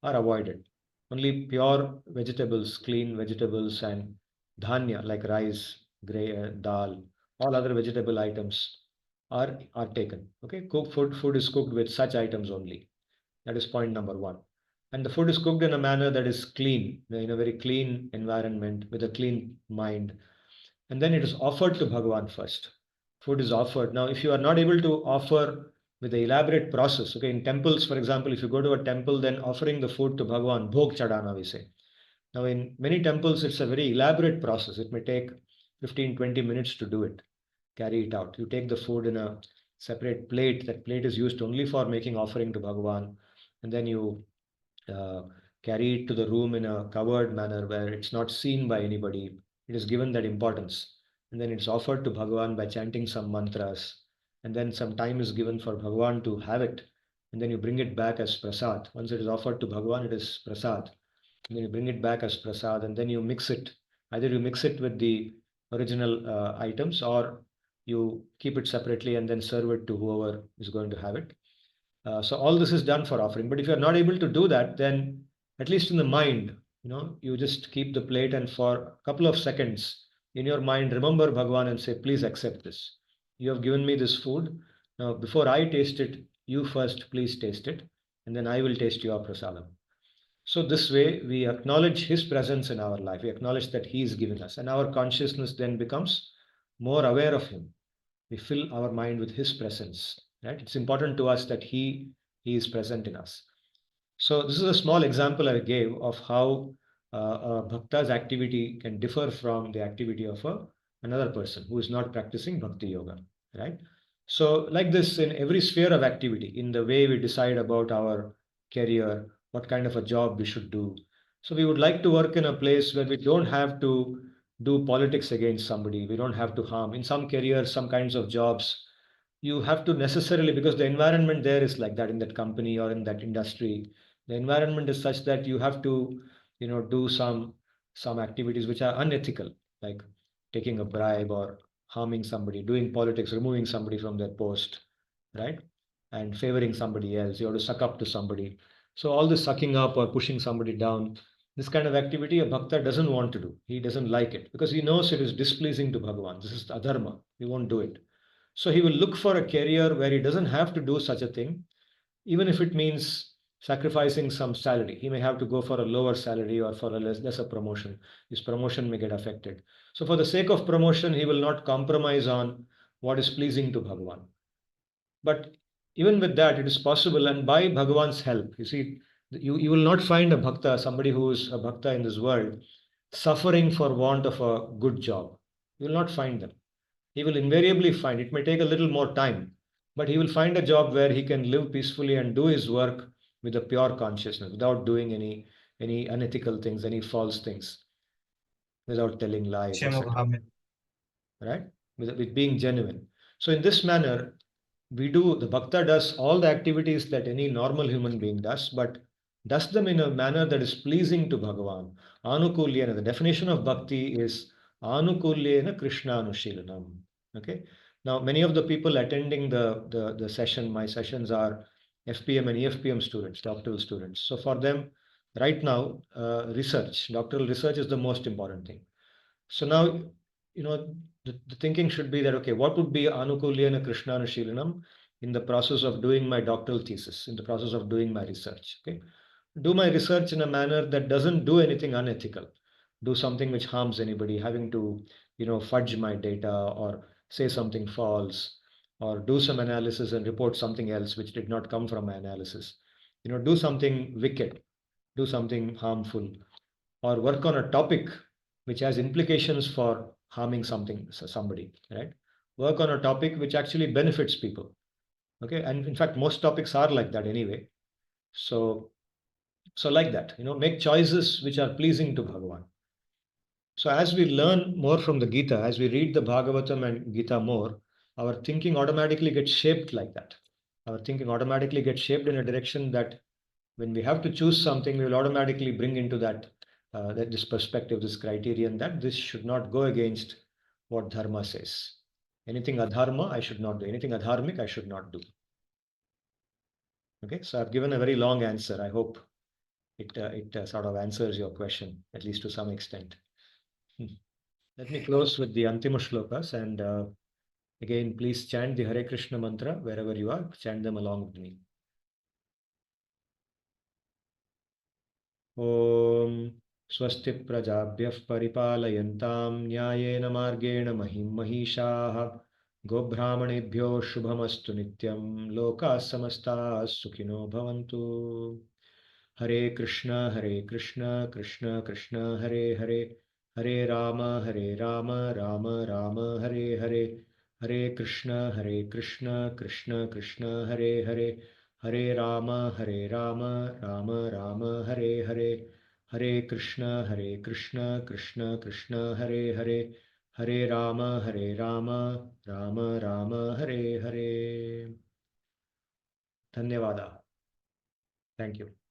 S1: are avoided. Only pure vegetables, clean vegetables, and dhanya like rice, dal, all other vegetable items are taken. Okay, cooked food is cooked with such items only. That is point number one. And the food is cooked in a manner that is clean, in a very clean environment with a clean mind. And then it is offered to Bhagavan first. Food is offered. Now, if you are not able to offer with the elaborate process, okay, in temples, for example, if you go to a temple, then offering the food to Bhagavan, bhog chadana, we say. Now, in many temples, it's a very elaborate process. It may take 15-20 minutes to do it, carry it out. You take the food in a separate plate. That plate is used only for making offering to Bhagavan. And then you uh, carry it to the room in a covered manner where it's not seen by anybody. It is given that importance. And then it's offered to Bhagavan by chanting some mantras. And then some time is given for Bhagavan to have it. And then you bring it back as prasad. Once it is offered to Bhagavan, it is prasad. And then you bring it back as prasad and then you mix it. Either you mix it with the original items or you keep it separately and then serve it to whoever is going to have it. So all this is done for offering. But if you're not able to do that, then at least in the mind, you just keep the plate and for a couple of seconds in your mind, remember Bhagwan and say, please accept this. You have given me this food. Now, before I taste it, you first please taste it, and then I will taste your prasadam. So this way, we acknowledge His presence in our life. We acknowledge that He is giving us, and our consciousness then becomes more aware of Him. We fill our mind with His presence. Right? It's important to us that He is present in us. So this is a small example I gave of how a bhakta's activity can differ from the activity of another person who is not practicing bhakti yoga. Right? So like this in every sphere of activity, in the way we decide about our career, what kind of a job we should do. So we would like to work in a place where we don't have to do politics against somebody. We don't have to harm. In some careers, some kinds of jobs, you have to necessarily, because the environment there is like that in that company or in that industry, the environment is such that you have to, do some activities which are unethical, like taking a bribe or harming somebody, doing politics, removing somebody from their post, right? And favoring somebody else. You have to suck up to somebody. So all this sucking up or pushing somebody down, this kind of activity a bhakta doesn't want to do. He doesn't like it because he knows it is displeasing to Bhagavan. This is adharma. He won't do it. So he will look for a career where he doesn't have to do such a thing, even if it means sacrificing some salary. He may have to go for a lower salary or for a lesser promotion. His promotion may get affected. So for the sake of promotion, he will not compromise on what is pleasing to Bhagavan. But even with that, it is possible, and by Bhagavan's help. You see, you will not find a bhakta, somebody who is a bhakta in this world, suffering for want of a good job. You will not find them. He will invariably find, it may take a little more time, but he will find a job where he can live peacefully and do his work with a pure consciousness, without doing any unethical things, any false things, without telling lies, etc. Right? With being genuine. So in this manner, the bhakta does all the activities that any normal human being does, but does them in a manner that is pleasing to Bhagavan. Anukulyena, the definition of bhakti is Anukulyena Krishna Anushilanam. Okay. Now, many of the people attending the session, my sessions, are FPM and EFPM students, doctoral students. So for them, right now, doctoral research is the most important thing. So now, the thinking should be that, okay, what would be Anukulyena Krishnanushilanam in the process of doing my doctoral thesis, in the process of doing my research? Okay, do my research in a manner that doesn't do anything unethical, do something which harms anybody, having to, fudge my data or say something false, or do some analysis and report something else which did not come from my analysis. Do something wicked, do something harmful, or work on a topic which has implications for harming somebody, right? Work on a topic which actually benefits people. Okay, and in fact most topics are like that anyway. So so like that, make choices which are pleasing to Bhagavan. So as we learn more from the Gita, as we read the Bhagavatam and Gita more, our thinking automatically gets shaped like that. Our thinking automatically gets shaped in a direction that when we have to choose something, we will automatically bring into that this perspective, this criterion, that this should not go against what dharma says. Anything adharma, I should not do. Anything adharmic, I should not do. Okay, so I've given a very long answer. I hope it sort of answers your question, at least to some extent. Let me close with the Antima Shlokas, and again, please chant the Hare Krishna mantra wherever you are. Chant them along with me. ॐ स्वस्ति प्रजाभ्यः परिपालयन्तां न्यायेन मार्गेण महिं महिषाः गोब्राह्मणेभ्यो शुभमस्तु नित्यं लोकाः समस्ताः सुखिनो भवन्तु हरे कृष्ण कृष्ण कृष्ण हरे हरे हरे राम राम राम हरे हरे हरे कृष्ण कृष्ण कृष्ण हरे हरे हरे राम राम राम हरे हरे हरे कृष्ण कृष्ण कृष्ण हरे हरे हरे राम राम राम हरे हरे. धन्यवाद. Thank you.